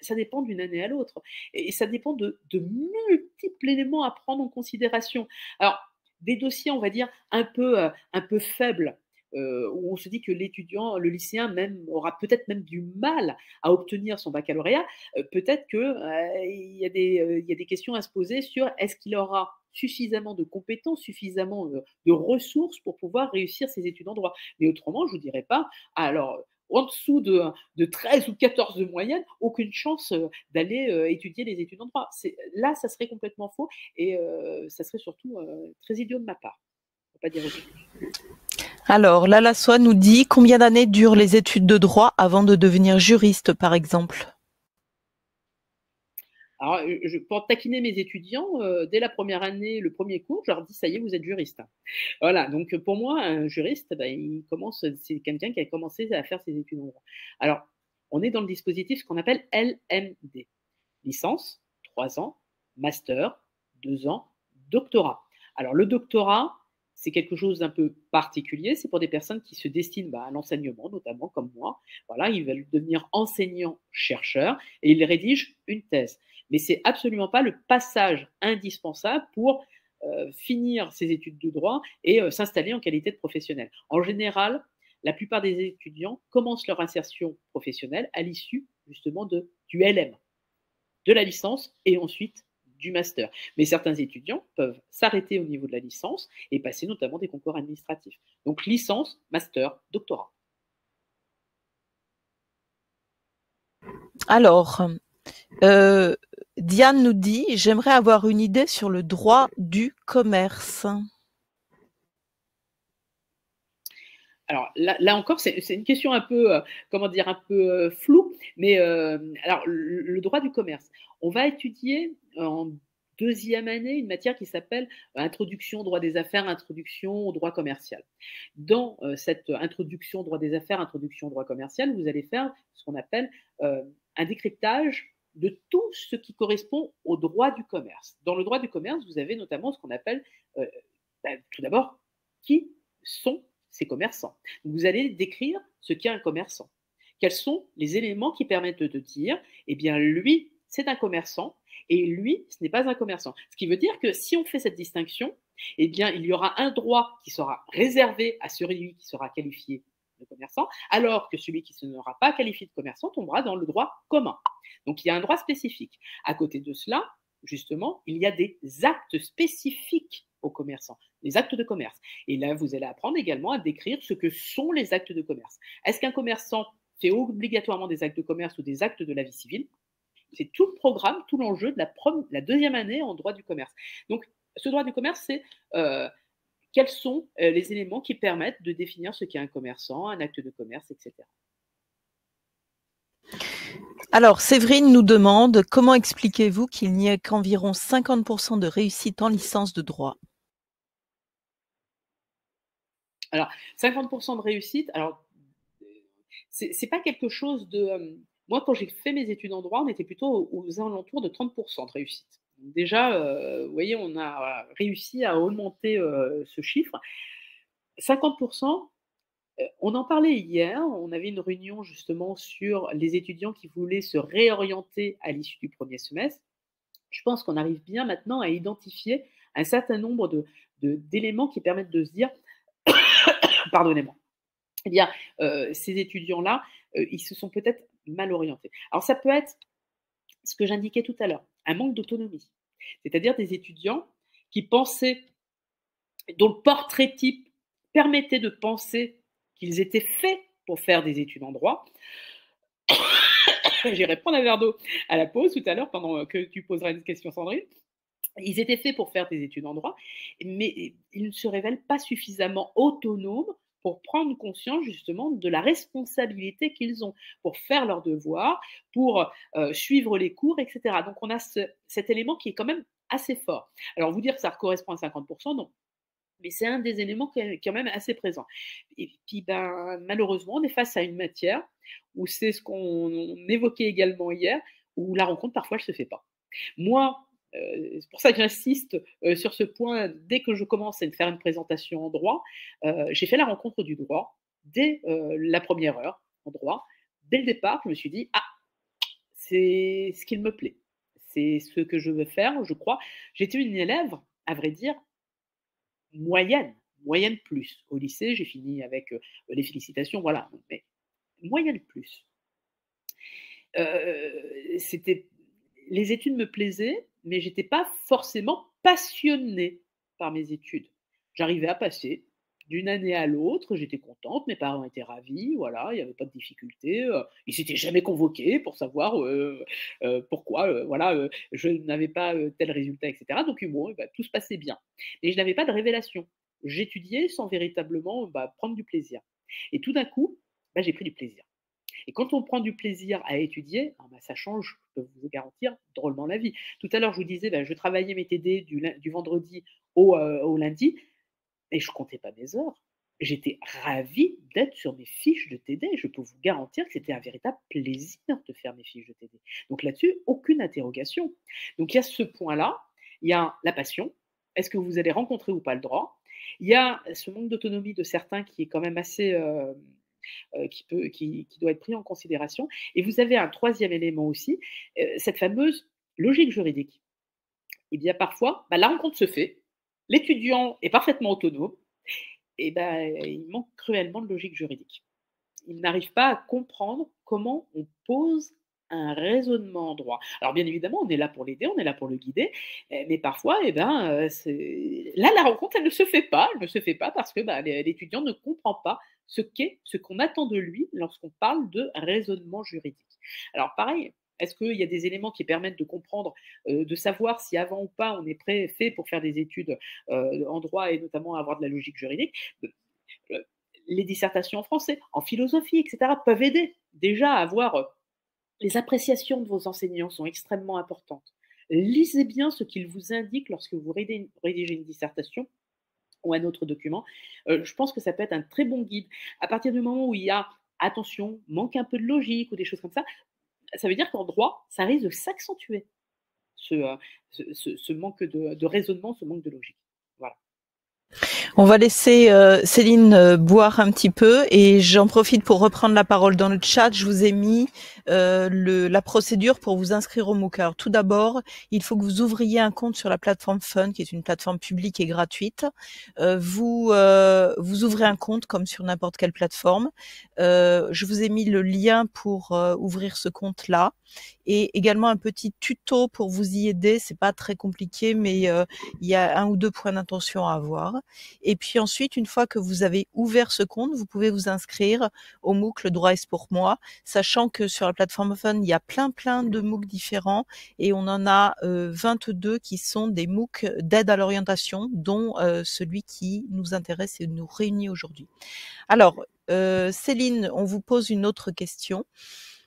ça dépend d'une année à l'autre. Et ça dépend de multiples éléments à prendre en considération. Alors, des dossiers, on va dire, un peu faibles, où on se dit que l'étudiant, le lycéen même, aura peut-être même du mal à obtenir son baccalauréat, peut-être qu'il y a des questions à se poser sur est-ce qu'il aura suffisamment de compétences, suffisamment de ressources pour pouvoir réussir ses études en droit. Mais autrement, je ne vous dirais pas, alors en dessous de 13 ou 14 de moyenne, aucune chance d'aller étudier les études en droit. Là, ça serait complètement faux et ça serait surtout très idiot de ma part. Faut pas dire autre chose. Alors, Lala Soie nous dit combien d'années durent les études de droit avant de devenir juriste, par exemple? Alors, pour taquiner mes étudiants, dès la première année, le premier cours, je leur dis ça y est, vous êtes juriste. Voilà, donc pour moi, un juriste, c'est quelqu'un qui a commencé à faire ses études en droit. Alors, on est dans le dispositif ce qu'on appelle LMD. Licence, 3 ans, master, 2 ans, doctorat. Alors, le doctorat, c'est quelque chose d'un peu particulier. C'est pour des personnes qui se destinent à l'enseignement, notamment comme moi. Voilà, ils veulent devenir enseignants-chercheurs et ils rédigent une thèse. Mais c'est absolument pas le passage indispensable pour finir ses études de droit et s'installer en qualité de professionnel. En général, la plupart des étudiants commencent leur insertion professionnelle à l'issue justement du LM, de la licence et ensuite du master. Mais certains étudiants peuvent s'arrêter au niveau de la licence et passer notamment des concours administratifs. Donc licence, master, doctorat. Alors, Diane nous dit: j'aimerais avoir une idée sur le droit du commerce. Alors là encore, c'est une question un peu, un peu floue, mais alors le droit du commerce. On va étudier en deuxième année une matière qui s'appelle Introduction au droit des affaires, introduction au droit commercial. Dans cette introduction au droit des affaires, introduction au droit commercial, vous allez faire ce qu'on appelle un décryptage de tout ce qui correspond au droit du commerce. Dans le droit du commerce, vous avez notamment ce qu'on appelle, tout d'abord, qui sont ces commerçants. Donc, vous allez décrire ce qu'est un commerçant. Quels sont les éléments qui permettent de dire, eh bien, lui, c'est un commerçant, et lui, ce n'est pas un commerçant. Ce qui veut dire que si on fait cette distinction, eh bien, il y aura un droit qui sera réservé à celui qui sera qualifié de commerçant, alors que celui qui ne sera pas qualifié de commerçant tombera dans le droit commun. Donc, il y a un droit spécifique. À côté de cela, justement, il y a des actes spécifiques aux commerçants, les actes de commerce. Et là, vous allez apprendre également à décrire ce que sont les actes de commerce. Est-ce qu'un commerçant fait obligatoirement des actes de commerce ou des actes de la vie civile? C'est tout le programme, tout l'enjeu de la deuxième année en droit du commerce. Donc, ce droit du commerce, c'est quels sont les éléments qui permettent de définir ce qu'est un commerçant, un acte de commerce, etc. Alors, Séverine nous demande: comment expliquez-vous qu'il n'y ait qu'environ 50% de réussite en licence de droit? Alors, 50% de réussite, alors, c'est pas quelque chose de. Moi, quand j'ai fait mes études en droit, on était plutôt aux alentours de 30% de réussite. Donc déjà, vous voyez, on a réussi à augmenter ce chiffre. 50%, on en parlait hier, on avait une réunion justement sur les étudiants qui voulaient se réorienter à l'issue du premier semestre. Je pense qu'on arrive bien maintenant à identifier un certain nombre d'éléments qui permettent de se dire, pardonnez-moi, eh bien, ces étudiants-là, ils se sont peut-être mal orientés. Alors ça peut être ce que j'indiquais tout à l'heure, un manque d'autonomie. C'est-à-dire des étudiants qui pensaient, dont le portrait type permettait de penser qu'ils étaient faits pour faire des études en droit. J'irai prendre un verre d'eau à la pause tout à l'heure pendant que tu poseras une question, Sandrine. Ils étaient faits pour faire des études en droit, mais ils ne se révèlent pas suffisamment autonomes pour prendre conscience justement de la responsabilité qu'ils ont, pour faire leurs devoirs, pour suivre les cours, etc. Donc on a cet élément qui est quand même assez fort. Alors vous dire que ça correspond à 50%, non. Mais c'est un des éléments qui est quand même assez présent. Et puis, malheureusement, on est face à une matière où c'est ce qu'on évoquait également hier, où la rencontre, parfois, elle ne se fait pas. Moi, c'est pour ça que j'insiste sur ce point, dès que je commence à faire une présentation en droit, j'ai fait la rencontre du droit dès la première heure en droit. Dès le départ, je me suis dit, ah, c'est ce qu'il me plaît. C'est ce que je veux faire, je crois. J'étais une élève, à vrai dire, moyenne plus. Au lycée, j'ai fini avec les félicitations, voilà, mais moyenne plus. Les études me plaisaient, mais j'étais pas forcément passionnée par mes études. J'arrivais à passer d'une année à l'autre, j'étais contente, mes parents étaient ravis, voilà, il n'y avait pas de difficulté. Ils s'étaient jamais convoqués pour savoir pourquoi, voilà, je n'avais pas tel résultat, etc. Donc bon, tout se passait bien. Et je n'avais pas de révélation. J'étudiais sans véritablement prendre du plaisir. Et tout d'un coup, j'ai pris du plaisir. Et quand on prend du plaisir à étudier, ça change, je peux vous garantir, drôlement la vie. Tout à l'heure, je vous disais, je travaillais mes TD du vendredi au lundi, et je ne comptais pas mes heures. J'étais ravie d'être sur mes fiches de TD. Je peux vous garantir que c'était un véritable plaisir de faire mes fiches de TD. Donc là-dessus, aucune interrogation. Donc il y a ce point-là, il y a la passion. Est-ce que vous allez rencontrer ou pas le droit? Il y a ce manque d'autonomie de certains qui est quand même assez, qui doit être pris en considération et vous avez un troisième élément aussi, cette fameuse logique juridique. Eh bien parfois, bah, la rencontre se fait, l'étudiant est parfaitement autonome et ben, il manque cruellement de logique juridique. Il n'arrive pas à comprendre comment on pose un raisonnement en droit. Alors bien évidemment, on est là pour l'aider, on est là pour le guider, mais parfois, eh ben, c'est là, la rencontre, elle ne se fait pas. Elle ne se fait pas parce que, bah, l'étudiant ne comprend pas ce qu'on attend de lui lorsqu'on parle de raisonnement juridique. Alors pareil, est-ce qu'il y a des éléments qui permettent de comprendre, de savoir si avant ou pas on est fait pour faire des études, en droit et notamment avoir de la logique juridique? Heu, les dissertations en français, en philosophie et cetera peuvent aider. Déjà à avoir, les appréciations de vos enseignants sont extrêmement importantes. Lisez bien ce qu'ils vous indiquent lorsque vous rédigez une dissertation ou un autre document. Je pense que ça peut être un très bon guide. À partir du moment où il y a attention, manque un peu de logique ou des choses comme ça veut dire qu'en droit, ça risque de s'accentuer ce, ce manque de raisonnement, ce manque de logique. Voilà. On va laisser Céline boire un petit peu et j'en profite pour reprendre la parole dans le chat. Je vous ai mis la procédure pour vous inscrire au MOOC. Alors tout d'abord, il faut que vous ouvriez un compte sur la plateforme Fun, qui est une plateforme publique et gratuite. Vous ouvrez un compte comme sur n'importe quelle plateforme. Je vous ai mis le lien pour ouvrir ce compte-là et également un petit tuto pour vous y aider. C'est pas très compliqué, mais il y a 1 ou 2 points d'intention à avoir. Et puis ensuite, une fois que vous avez ouvert ce compte, vous pouvez vous inscrire au MOOC Le droit est pour moi, sachant que sur la plateforme Fun, il y a plein de MOOC différents et on en a 22 qui sont des MOOC d'aide à l'orientation, dont celui qui nous intéresse et nous réunit aujourd'hui. Alors, Céline, on vous pose une autre question.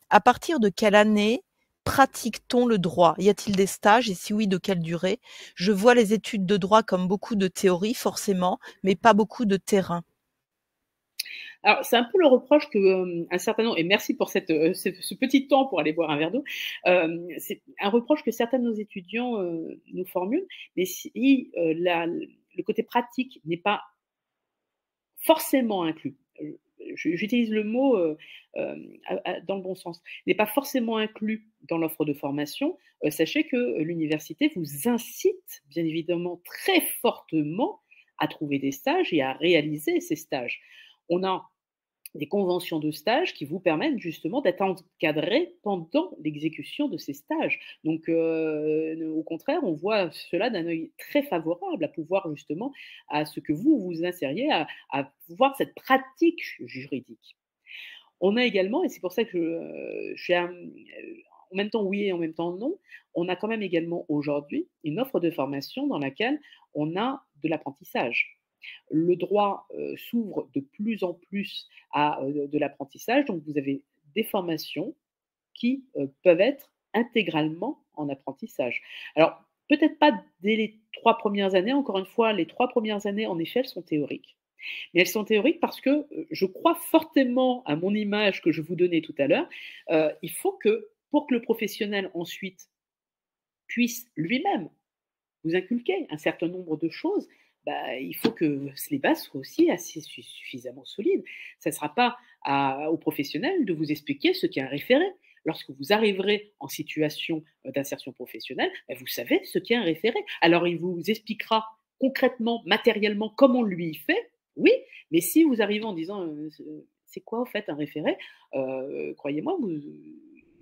À partir de quelle année pratique-t-on le droit? Y a-t-il des stages et si oui, de quelle durée? Je vois les études de droit comme beaucoup de théorie, forcément, mais pas beaucoup de terrain. Alors, c'est un peu le reproche que, un certain nombre et merci pour ce petit temps pour aller boire un verre d'eau. C'est un reproche que certains de nos étudiants, nous formulent, mais si, le côté pratique n'est pas forcément inclus. J'utilise le mot dans le bon sens. N'est pas forcément inclus dans l'offre de formation. Sachez que l'université vous incite, bien évidemment, très fortement à trouver des stages et à réaliser ces stages. On a des conventions de stage qui vous permettent justement d'être encadré pendant l'exécution de ces stages. Donc, au contraire, on voit cela d'un œil très favorable à pouvoir justement à ce que vous vous insériez, à voir cette pratique juridique. On a également, et c'est pour ça que je suis en même temps oui et en même temps non, on a quand même également aujourd'hui une offre de formation dans laquelle on a de l'apprentissage. Le droit s'ouvre de plus en plus à de l'apprentissage, donc vous avez des formations qui peuvent être intégralement en apprentissage. Alors, peut-être pas dès les 3 premières années, encore une fois, les 3 premières années, en effet, elles sont théoriques. Mais elles sont théoriques parce que je crois fortement à mon image que je vous donnais tout à l'heure. Il faut que, pour que le professionnel ensuite puisse lui-même vous inculquer un certain nombre de choses, bah, il faut que les bases soient aussi assez suffisamment solides. Ça ne sera pas aux professionnels de vous expliquer ce qu'est un référé. Lorsque vous arriverez en situation d'insertion professionnelle, bah, vous savez ce qu'est un référé. Alors, il vous expliquera concrètement, matériellement, comment lui il fait, oui, mais si vous arrivez en disant c'est quoi au fait un référé, croyez-moi, vous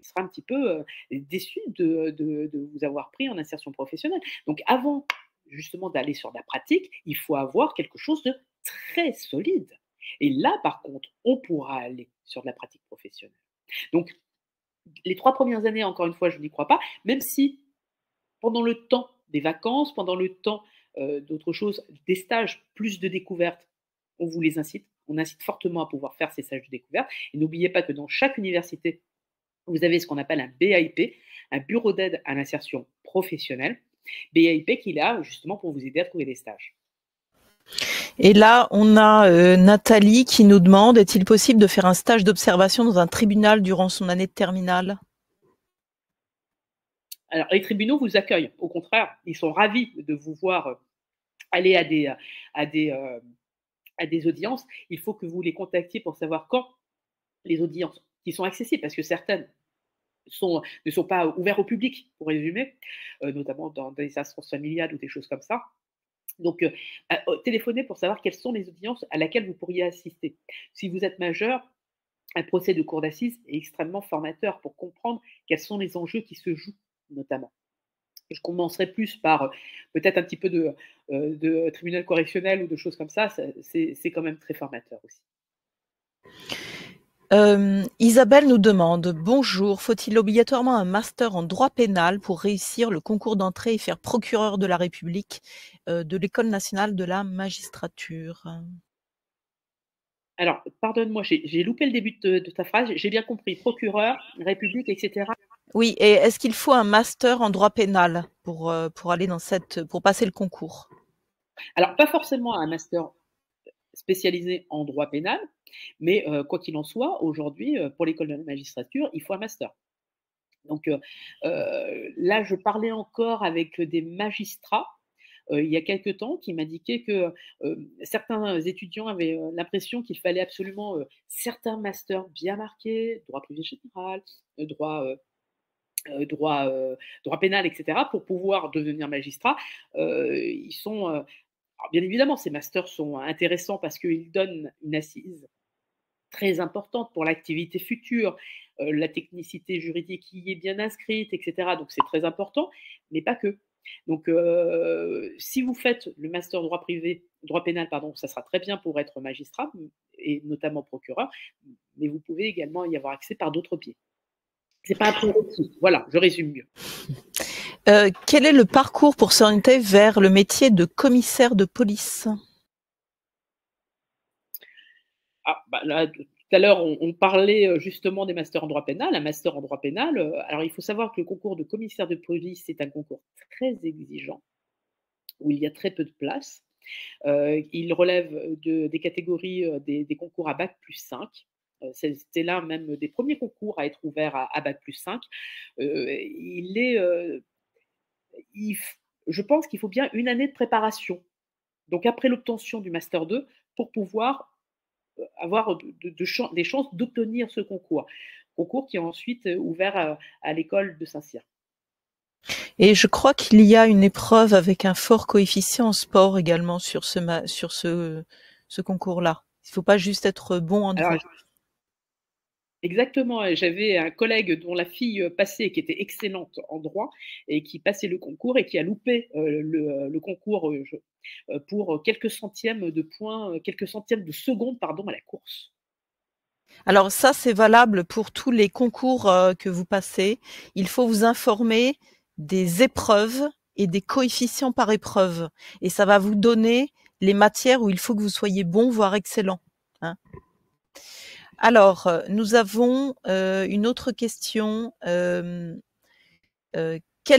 sera un petit peu déçu de vous avoir pris en insertion professionnelle. Donc avant justement d'aller sur la pratique, il faut avoir quelque chose de très solide. Et là, par contre, on pourra aller sur de la pratique professionnelle. Donc, les 3 premières années, encore une fois, je n'y crois pas, même si pendant le temps des vacances, pendant le temps d'autres choses, des stages, plus de découvertes, on vous les incite. On incite fortement à pouvoir faire ces stages de découverte. Et n'oubliez pas que dans chaque université, vous avez ce qu'on appelle un BIP, un bureau d'aide à l'insertion professionnelle. BIP qui est là justement pour vous aider à trouver des stages. Et là, on a Nathalie qui nous demande, est-il possible de faire un stage d'observation dans un tribunal durant son année de terminale? Alors, les tribunaux vous accueillent. Au contraire, ils sont ravis de vous voir aller à des, euh, à des audiences, il faut que vous les contactiez pour savoir quand les audiences qui sont accessibles, parce que certaines ne sont pas ouvertes au public, pour résumer, notamment dans des instances familiales ou des choses comme ça. Donc, téléphonez pour savoir quelles sont les audiences à laquelle vous pourriez assister. Si vous êtes majeur, un procès de cour d'assises est extrêmement formateur pour comprendre quels sont les enjeux qui se jouent, notamment. Je commencerai plus par peut-être un petit peu de tribunal correctionnel ou de choses comme ça, c'est quand même très formateur aussi. Isabelle nous demande: bonjour, faut-il obligatoirement un master en droit pénal pour réussir le concours d'entrée et faire procureur de la République de l'École nationale de la magistrature? Alors, pardonne-moi, j'ai loupé le début de ta phrase, j'ai bien compris, procureur, République, etc. Oui, et est-ce qu'il faut un master en droit pénal pour aller pour passer le concours? Alors, pas forcément un master spécialisé en droit pénal, mais quoi qu'il en soit, aujourd'hui, pour l'école de la magistrature, il faut un master. Donc là, je parlais encore avec des magistrats il y a quelque temps qui m'indiquaient que certains étudiants avaient l'impression qu'il fallait absolument certains masters bien marqués, droit privé général, droit, droit, droit pénal, etc., pour pouvoir devenir magistrat. Ils sont, alors bien évidemment, ces masters sont intéressants parce qu'ils donnent une assise très importante pour l'activité future, la technicité juridique qui est bien inscrite, etc. Donc c'est très important, mais pas que. Donc si vous faites le master droit privé, droit pénal, pardon, ça sera très bien pour être magistrat et notamment procureur, mais vous pouvez également y avoir accès par d'autres biais. C'est pas un prérequis. Voilà, je résume mieux. Quel est le parcours pour s'orienter vers le métier de commissaire de police? Ah, bah là, tout à l'heure, on parlait justement des masters en droit pénal. Un master en droit pénal, alors il faut savoir que le concours de commissaire de police, c'est un concours très exigeant, où il y a très peu de places. Il relève des catégories des concours à bac plus 5. C'était l'un même des premiers concours à être ouvert à bac plus 5. Il est, il je pense qu'il faut bien une année de préparation. Donc après l'obtention du master 2, pour pouvoir avoir des chances d'obtenir ce concours. Concours qui est ensuite ouvert à l'école de Saint-Cyr. Et je crois qu'il y a une épreuve avec un fort coefficient en sport également sur ce concours-là. Il ne faut pas juste être bon en droit. Alors, exactement, j'avais un collègue dont la fille passait, qui était excellente en droit et qui passait le concours et qui a loupé le concours pour quelques centièmes de points, quelques centièmes de secondes, pardon, à la course. Alors ça, c'est valable pour tous les concours que vous passez. Il faut vous informer des épreuves et des coefficients par épreuve. Et ça va vous donner les matières où il faut que vous soyez bon, voire excellent. Hein. Alors, nous avons une autre question. Quel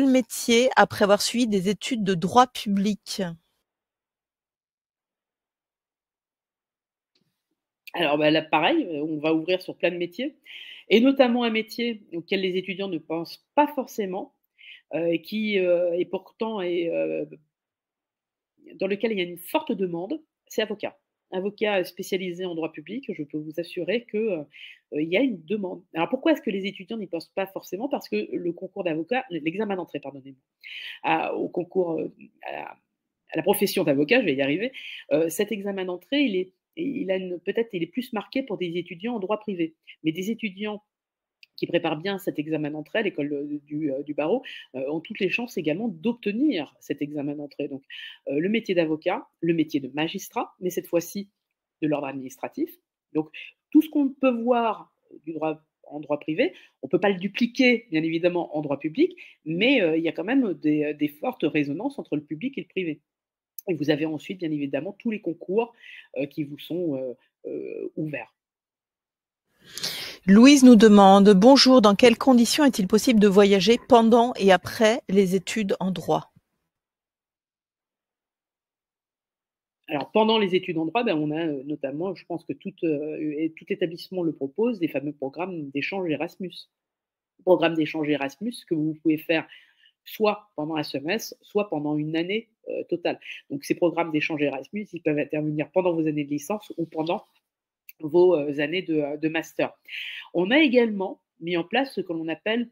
métier, après avoir suivi des études de droit public? Alors bah, là, pareil, on va ouvrir sur plein de métiers et notamment un métier auquel les étudiants ne pensent pas forcément, qui est pourtant dans lequel il y a une forte demande, c'est avocat. Avocat spécialisé en droit public, je peux vous assurer que, il y a une demande. Alors pourquoi est-ce que les étudiants n'y pensent pas forcément? Parce que le concours d'avocat, l'examen d'entrée, pardonnez-moi, au concours, à la profession d'avocat, je vais y arriver, cet examen d'entrée, il est plus marqué pour des étudiants en droit privé. Mais des étudiants qui préparent bien cet examen d'entrée à l'école du barreau ont toutes les chances également d'obtenir cet examen d'entrée. Donc, le métier d'avocat, le métier de magistrat, mais cette fois-ci de l'ordre administratif. Donc, tout ce qu'on peut voir en droit privé, on ne peut pas le dupliquer, bien évidemment, en droit public, mais il y a quand même des fortes résonances entre le public et le privé. Et vous avez ensuite, bien évidemment, tous les concours qui vous sont ouverts. Louise nous demande: bonjour, dans quelles conditions est-il possible de voyager pendant et après les études en droit? Alors, pendant les études en droit, ben, on a notamment, je pense que tout établissement le propose, des fameux programmes d'échange Erasmus. Programme d'échange Erasmus que vous pouvez faire soit pendant un semestre, soit pendant une année totale. Donc ces programmes d'échange Erasmus, ils peuvent intervenir pendant vos années de licence ou pendant vos années de master. On a également mis en place ce que l'on appelle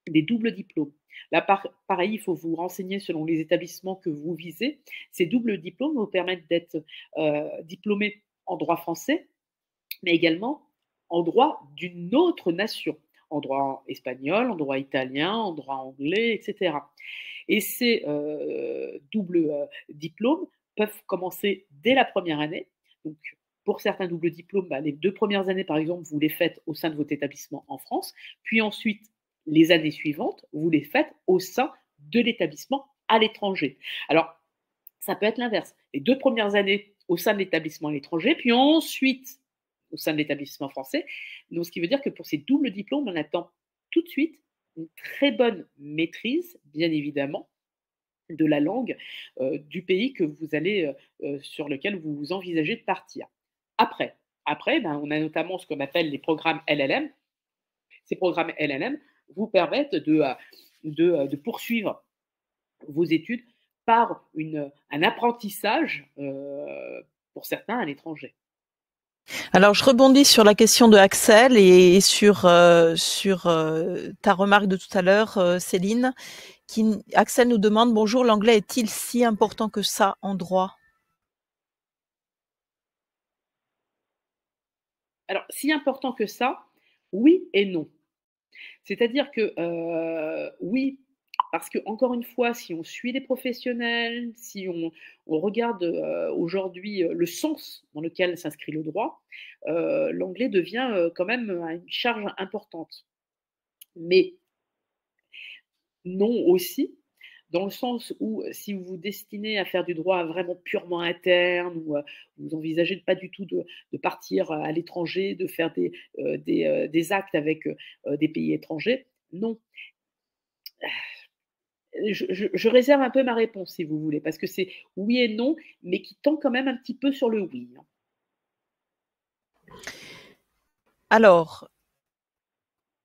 des doubles diplômes. Là, pareil, il faut vous renseigner selon les établissements que vous visez. Ces doubles diplômes vous permettent d'être diplômé en droit français, mais également en droit d'une autre nation, en droit espagnol, en droit italien, en droit anglais, etc. Et ces doubles diplômes peuvent commencer dès la première année. Donc, pour certains doubles diplômes, les 2 premières années, par exemple, vous les faites au sein de votre établissement en France, puis ensuite, les années suivantes, vous les faites au sein de l'établissement à l'étranger. Alors, ça peut être l'inverse. Les 2 premières années au sein de l'établissement à l'étranger, puis ensuite au sein de l'établissement français. Donc, ce qui veut dire que pour ces doubles diplômes, on attend tout de suite une très bonne maîtrise, bien évidemment, de la langue du pays que vous allez, sur lequel vous envisagez de partir. Après, on a notamment ce qu'on appelle les programmes LLM. Ces programmes LLM vous permettent de poursuivre vos études par un apprentissage, pour certains, à l'étranger. Alors, je rebondis sur la question de Axel et sur ta remarque de tout à l'heure, Céline. Axel nous demande: bonjour, l'anglais est-il si important que ça en droit? Alors, si important que ça, oui et non. C'est-à-dire que oui, parce que encore une fois, si on suit les professionnels, si on regarde aujourd'hui le sens dans lequel s'inscrit le droit, l'anglais devient quand même une charge importante. Mais non aussi, dans le sens où si vous vous destinez à faire du droit vraiment purement interne ou vous envisagez pas du tout de partir à l'étranger, de faire des actes avec des pays étrangers, non. Je réserve un peu ma réponse si vous voulez, parce que c'est oui et non, mais qui tend quand même un petit peu sur le oui. Alors,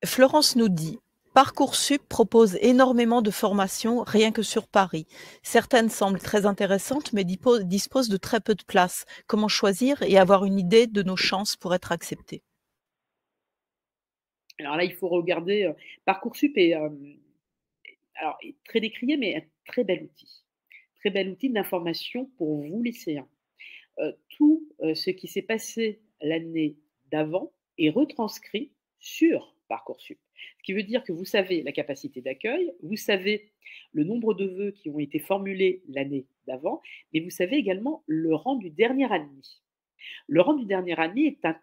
Florence nous dit: Parcoursup propose énormément de formations rien que sur Paris. Certaines semblent très intéressantes, mais disposent de très peu de place. Comment choisir et avoir une idée de nos chances pour être acceptés? Alors là, il faut regarder, Parcoursup est très décrié, mais un très bel outil. Très bel outil d'information pour vous, lycéens. Tout ce qui s'est passé l'année d'avant est retranscrit sur Parcoursup. Ce qui veut dire que vous savez la capacité d'accueil, vous savez le nombre de vœux qui ont été formulés l'année d'avant, mais vous savez également le rang du dernier admis. Le rang du dernier admis est un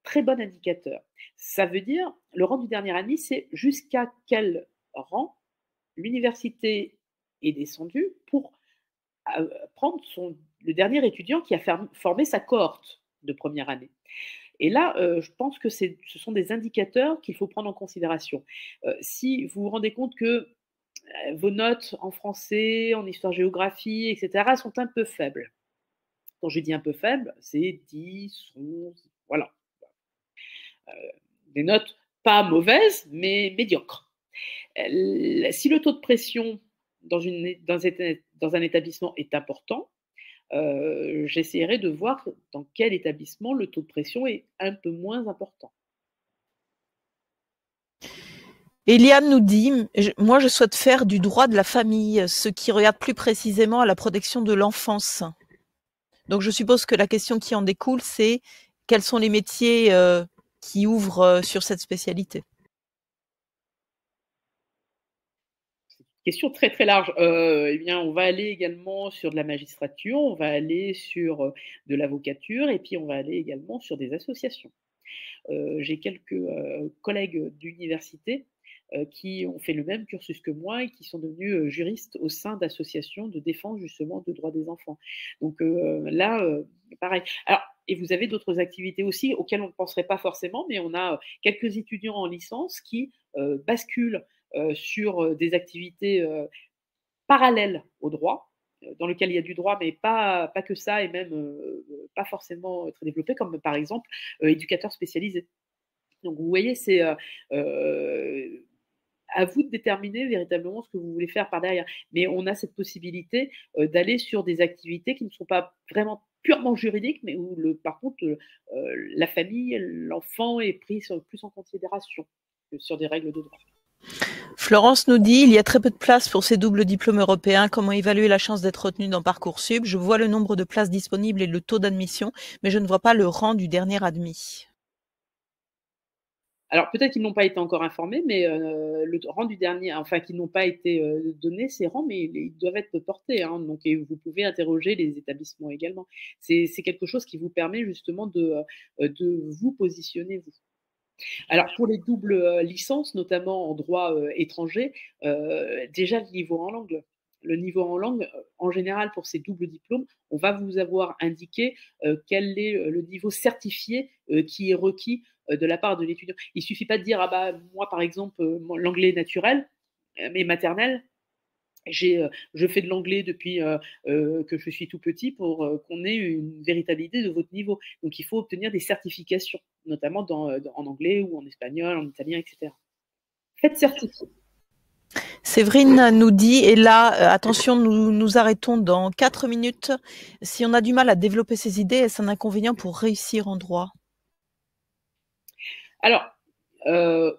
très bon indicateur. Ça veut dire, le rang du dernier admis, c'est jusqu'à quel rang l'université est descendue pour prendre le dernier étudiant qui a formé sa cohorte de première année. Et là, je pense que ce sont des indicateurs qu'il faut prendre en considération. Si vous vous rendez compte que vos notes en français, en histoire-géographie, etc., sont un peu faibles. Quand je dis un peu faibles, c'est 10, 11, voilà. Des notes pas mauvaises, mais médiocres. Si le taux de pression dans un établissement est important, j'essaierai de voir dans quel établissement le taux de pression est un peu moins important. Eliane nous dit: moi je souhaite faire du droit de la famille, ce qui regarde plus précisément à la protection de l'enfance. Donc je suppose que la question qui en découle, c'est quels sont les métiers qui ouvrent sur cette spécialité? Question très très large. Eh bien, on va aller également sur de la magistrature, on va aller sur de l'avocature et puis on va aller également sur des associations. J'ai quelques collègues d'université qui ont fait le même cursus que moi et qui sont devenus juristes au sein d'associations de défense justement de droits des enfants. Donc là, pareil. Alors, et vous avez d'autres activités aussi auxquelles on ne penserait pas forcément, mais on a quelques étudiants en licence qui basculent sur des activités parallèles au droit, dans lesquelles il y a du droit, mais pas que ça, et même pas forcément très développé, comme par exemple éducateur spécialisé. Donc vous voyez, c'est à vous de déterminer véritablement ce que vous voulez faire par derrière. Mais on a cette possibilité d'aller sur des activités qui ne sont pas vraiment purement juridiques, mais où par contre la famille, l'enfant est pris plus en considération que sur des règles de droit. Florence nous dit, il y a très peu de places pour ces doubles diplômes européens. Comment évaluer la chance d'être retenu dans Parcoursup? Je vois le nombre de places disponibles et le taux d'admission, mais je ne vois pas le rang du dernier admis. Alors peut-être qu'ils n'ont pas été encore informés, mais le rang du dernier, enfin qu'ils n'ont pas été donnés ces rangs, mais ils doivent être portés. Hein, donc et vous pouvez interroger les établissements également. C'est quelque chose qui vous permet justement de vous positionner vous. Alors pour les doubles licences, notamment en droit étranger, déjà le niveau en langue. Le niveau en langue, en général, pour ces doubles diplômes, on va vous avoir indiqué quel est le niveau certifié qui est requis de la part de l'étudiant. Il ne suffit pas de dire, ah bah, moi, par exemple, l'anglais naturel, mais maternel, je fais de l'anglais depuis que je suis tout petit pour qu'on ait une véritable idée de votre niveau. Donc, il faut obtenir des certifications, notamment en anglais ou en espagnol, en italien, etc. Faites certifier. Séverine nous dit, et là, attention, nous arrêtons dans 4 minutes. Si on a du mal à développer ses idées, est-ce un inconvénient pour réussir en droit? Alors,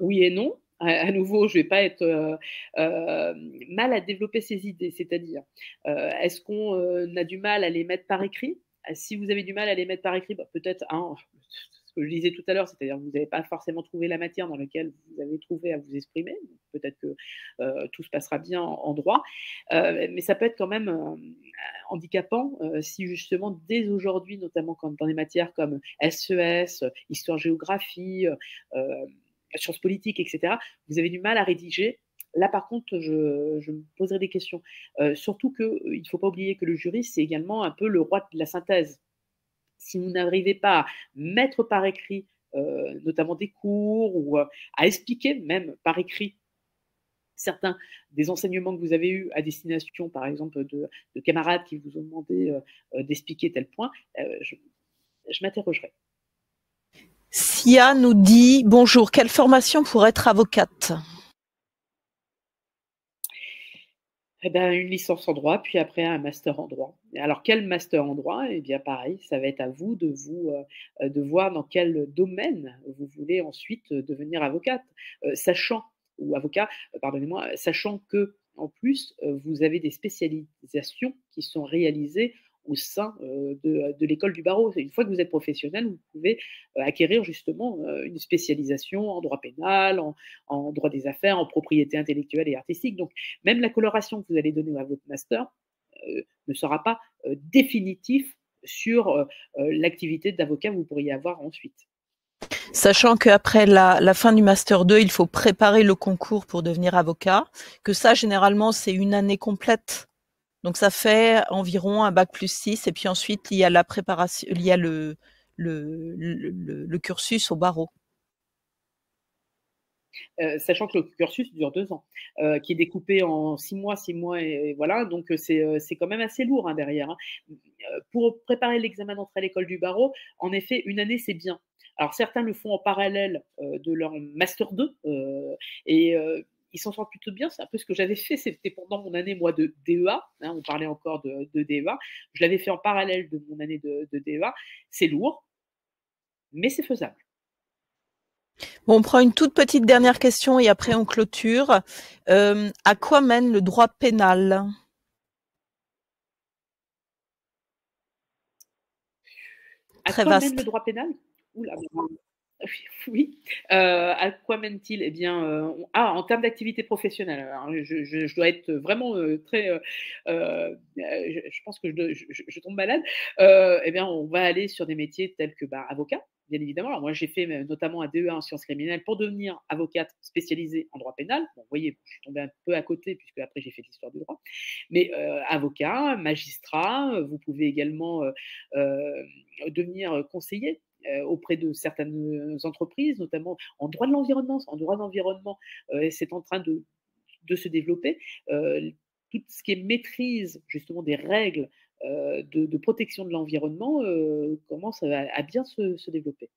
oui et non. À nouveau, je ne vais pas être mal à développer ses idées, c'est-à-dire, est-ce qu'on a du mal à les mettre par écrit? Si vous avez du mal à les mettre par écrit, bah, peut-être ce que je disais tout à l'heure, c'est-à-dire que vous n'avez pas forcément trouvé la matière dans laquelle vous avez trouvé à vous exprimer. Peut-être que tout se passera bien en droit, mais ça peut être quand même handicapant si justement dès aujourd'hui, notamment dans des matières comme SES, histoire-géographie, sciences politiques, etc., vous avez du mal à rédiger. Là, par contre, je me poserai des questions. Surtout qu'il ne faut pas oublier que le juriste, c'est également un peu le roi de la synthèse. Si vous n'arrivez pas à mettre par écrit, notamment des cours, ou à expliquer même par écrit certains des enseignements que vous avez eus à destination, par exemple, de camarades qui vous ont demandé d'expliquer tel point, je m'interrogerai. Sia nous dit, bonjour, quelle formation pour être avocate? Eh ben, une licence en droit, puis après un master en droit. Alors, quel master en droit? Eh bien, pareil, ça va être à vous de voir dans quel domaine vous voulez ensuite devenir avocate, sachant ou avocat, pardonnez-moi, sachant que en plus, vous avez des spécialisations qui sont réalisées au sein de l'école du barreau. Une fois que vous êtes professionnel, vous pouvez acquérir justement une spécialisation en droit pénal, en droit des affaires, en propriété intellectuelle et artistique. Donc, même la coloration que vous allez donner à votre master ne sera pas définitif sur l'activité d'avocat que vous pourriez avoir ensuite. Sachant qu'après la fin du Master 2, il faut préparer le concours pour devenir avocat, que ça, généralement, c'est une année complète. Donc, ça fait environ un bac plus 6. Et puis ensuite, il y a la préparation, il y a le cursus au barreau. Sachant que le cursus dure 2 ans, qui est découpé en 6 mois et voilà, donc c'est quand même assez lourd hein, derrière. Hein. Pour préparer l'examen d'entrée à l'école du barreau, en effet, une année, c'est bien. Alors certains le font en parallèle de leur master 2 et ils s'en sortent plutôt bien. C'est un peu ce que j'avais fait. C'était pendant mon année, moi, de DEA. Hein, on parlait encore de DEA. Je l'avais fait en parallèle de mon année de DEA. C'est lourd, mais c'est faisable. Bon, on prend une toute petite dernière question et après on clôture. À quoi mène le droit pénal? À quoi mène le droit pénal? Oula, oui. À quoi mène-t-il? Eh bien, en termes d'activité professionnelle. Alors, je dois être vraiment très. Je pense que je tombe malade. Eh bien, on va aller sur des métiers tels que avocat, bien évidemment. Alors, moi, j'ai fait notamment un DEA en sciences criminelles pour devenir avocate spécialisée en droit pénal. Bon, vous voyez, je suis tombée un peu à côté puisque après j'ai fait l'histoire du droit. Mais avocat, magistrat, vous pouvez également devenir conseiller auprès de certaines entreprises, notamment en droit de l'environnement. En droit d'environnement, c'est en train de se développer. Tout ce qui est maîtrise justement des règles de protection de l'environnement commence à bien se développer.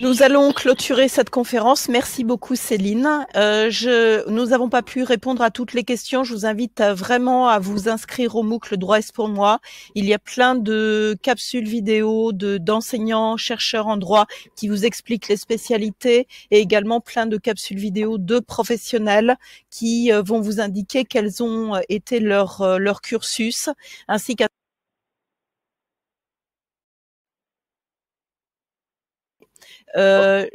Nous allons clôturer cette conférence. Merci beaucoup Céline. Nous n'avons pas pu répondre à toutes les questions. Je vous invite vraiment à vous inscrire au MOOC Le droit est pour moi. Il y a plein de capsules vidéo d'enseignants, chercheurs en droit qui vous expliquent les spécialités et également plein de capsules vidéo de professionnels qui vont vous indiquer quels ont été leur cursus ainsi qu'à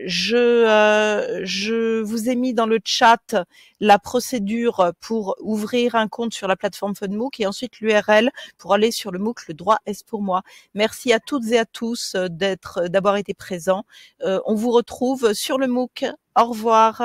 je vous ai mis dans le chat la procédure pour ouvrir un compte sur la plateforme FunMOOC et ensuite l'URL pour aller sur le MOOC Le droit est pour moi. Merci à toutes et à tous d'avoir été présents. On vous retrouve sur le MOOC. Au revoir.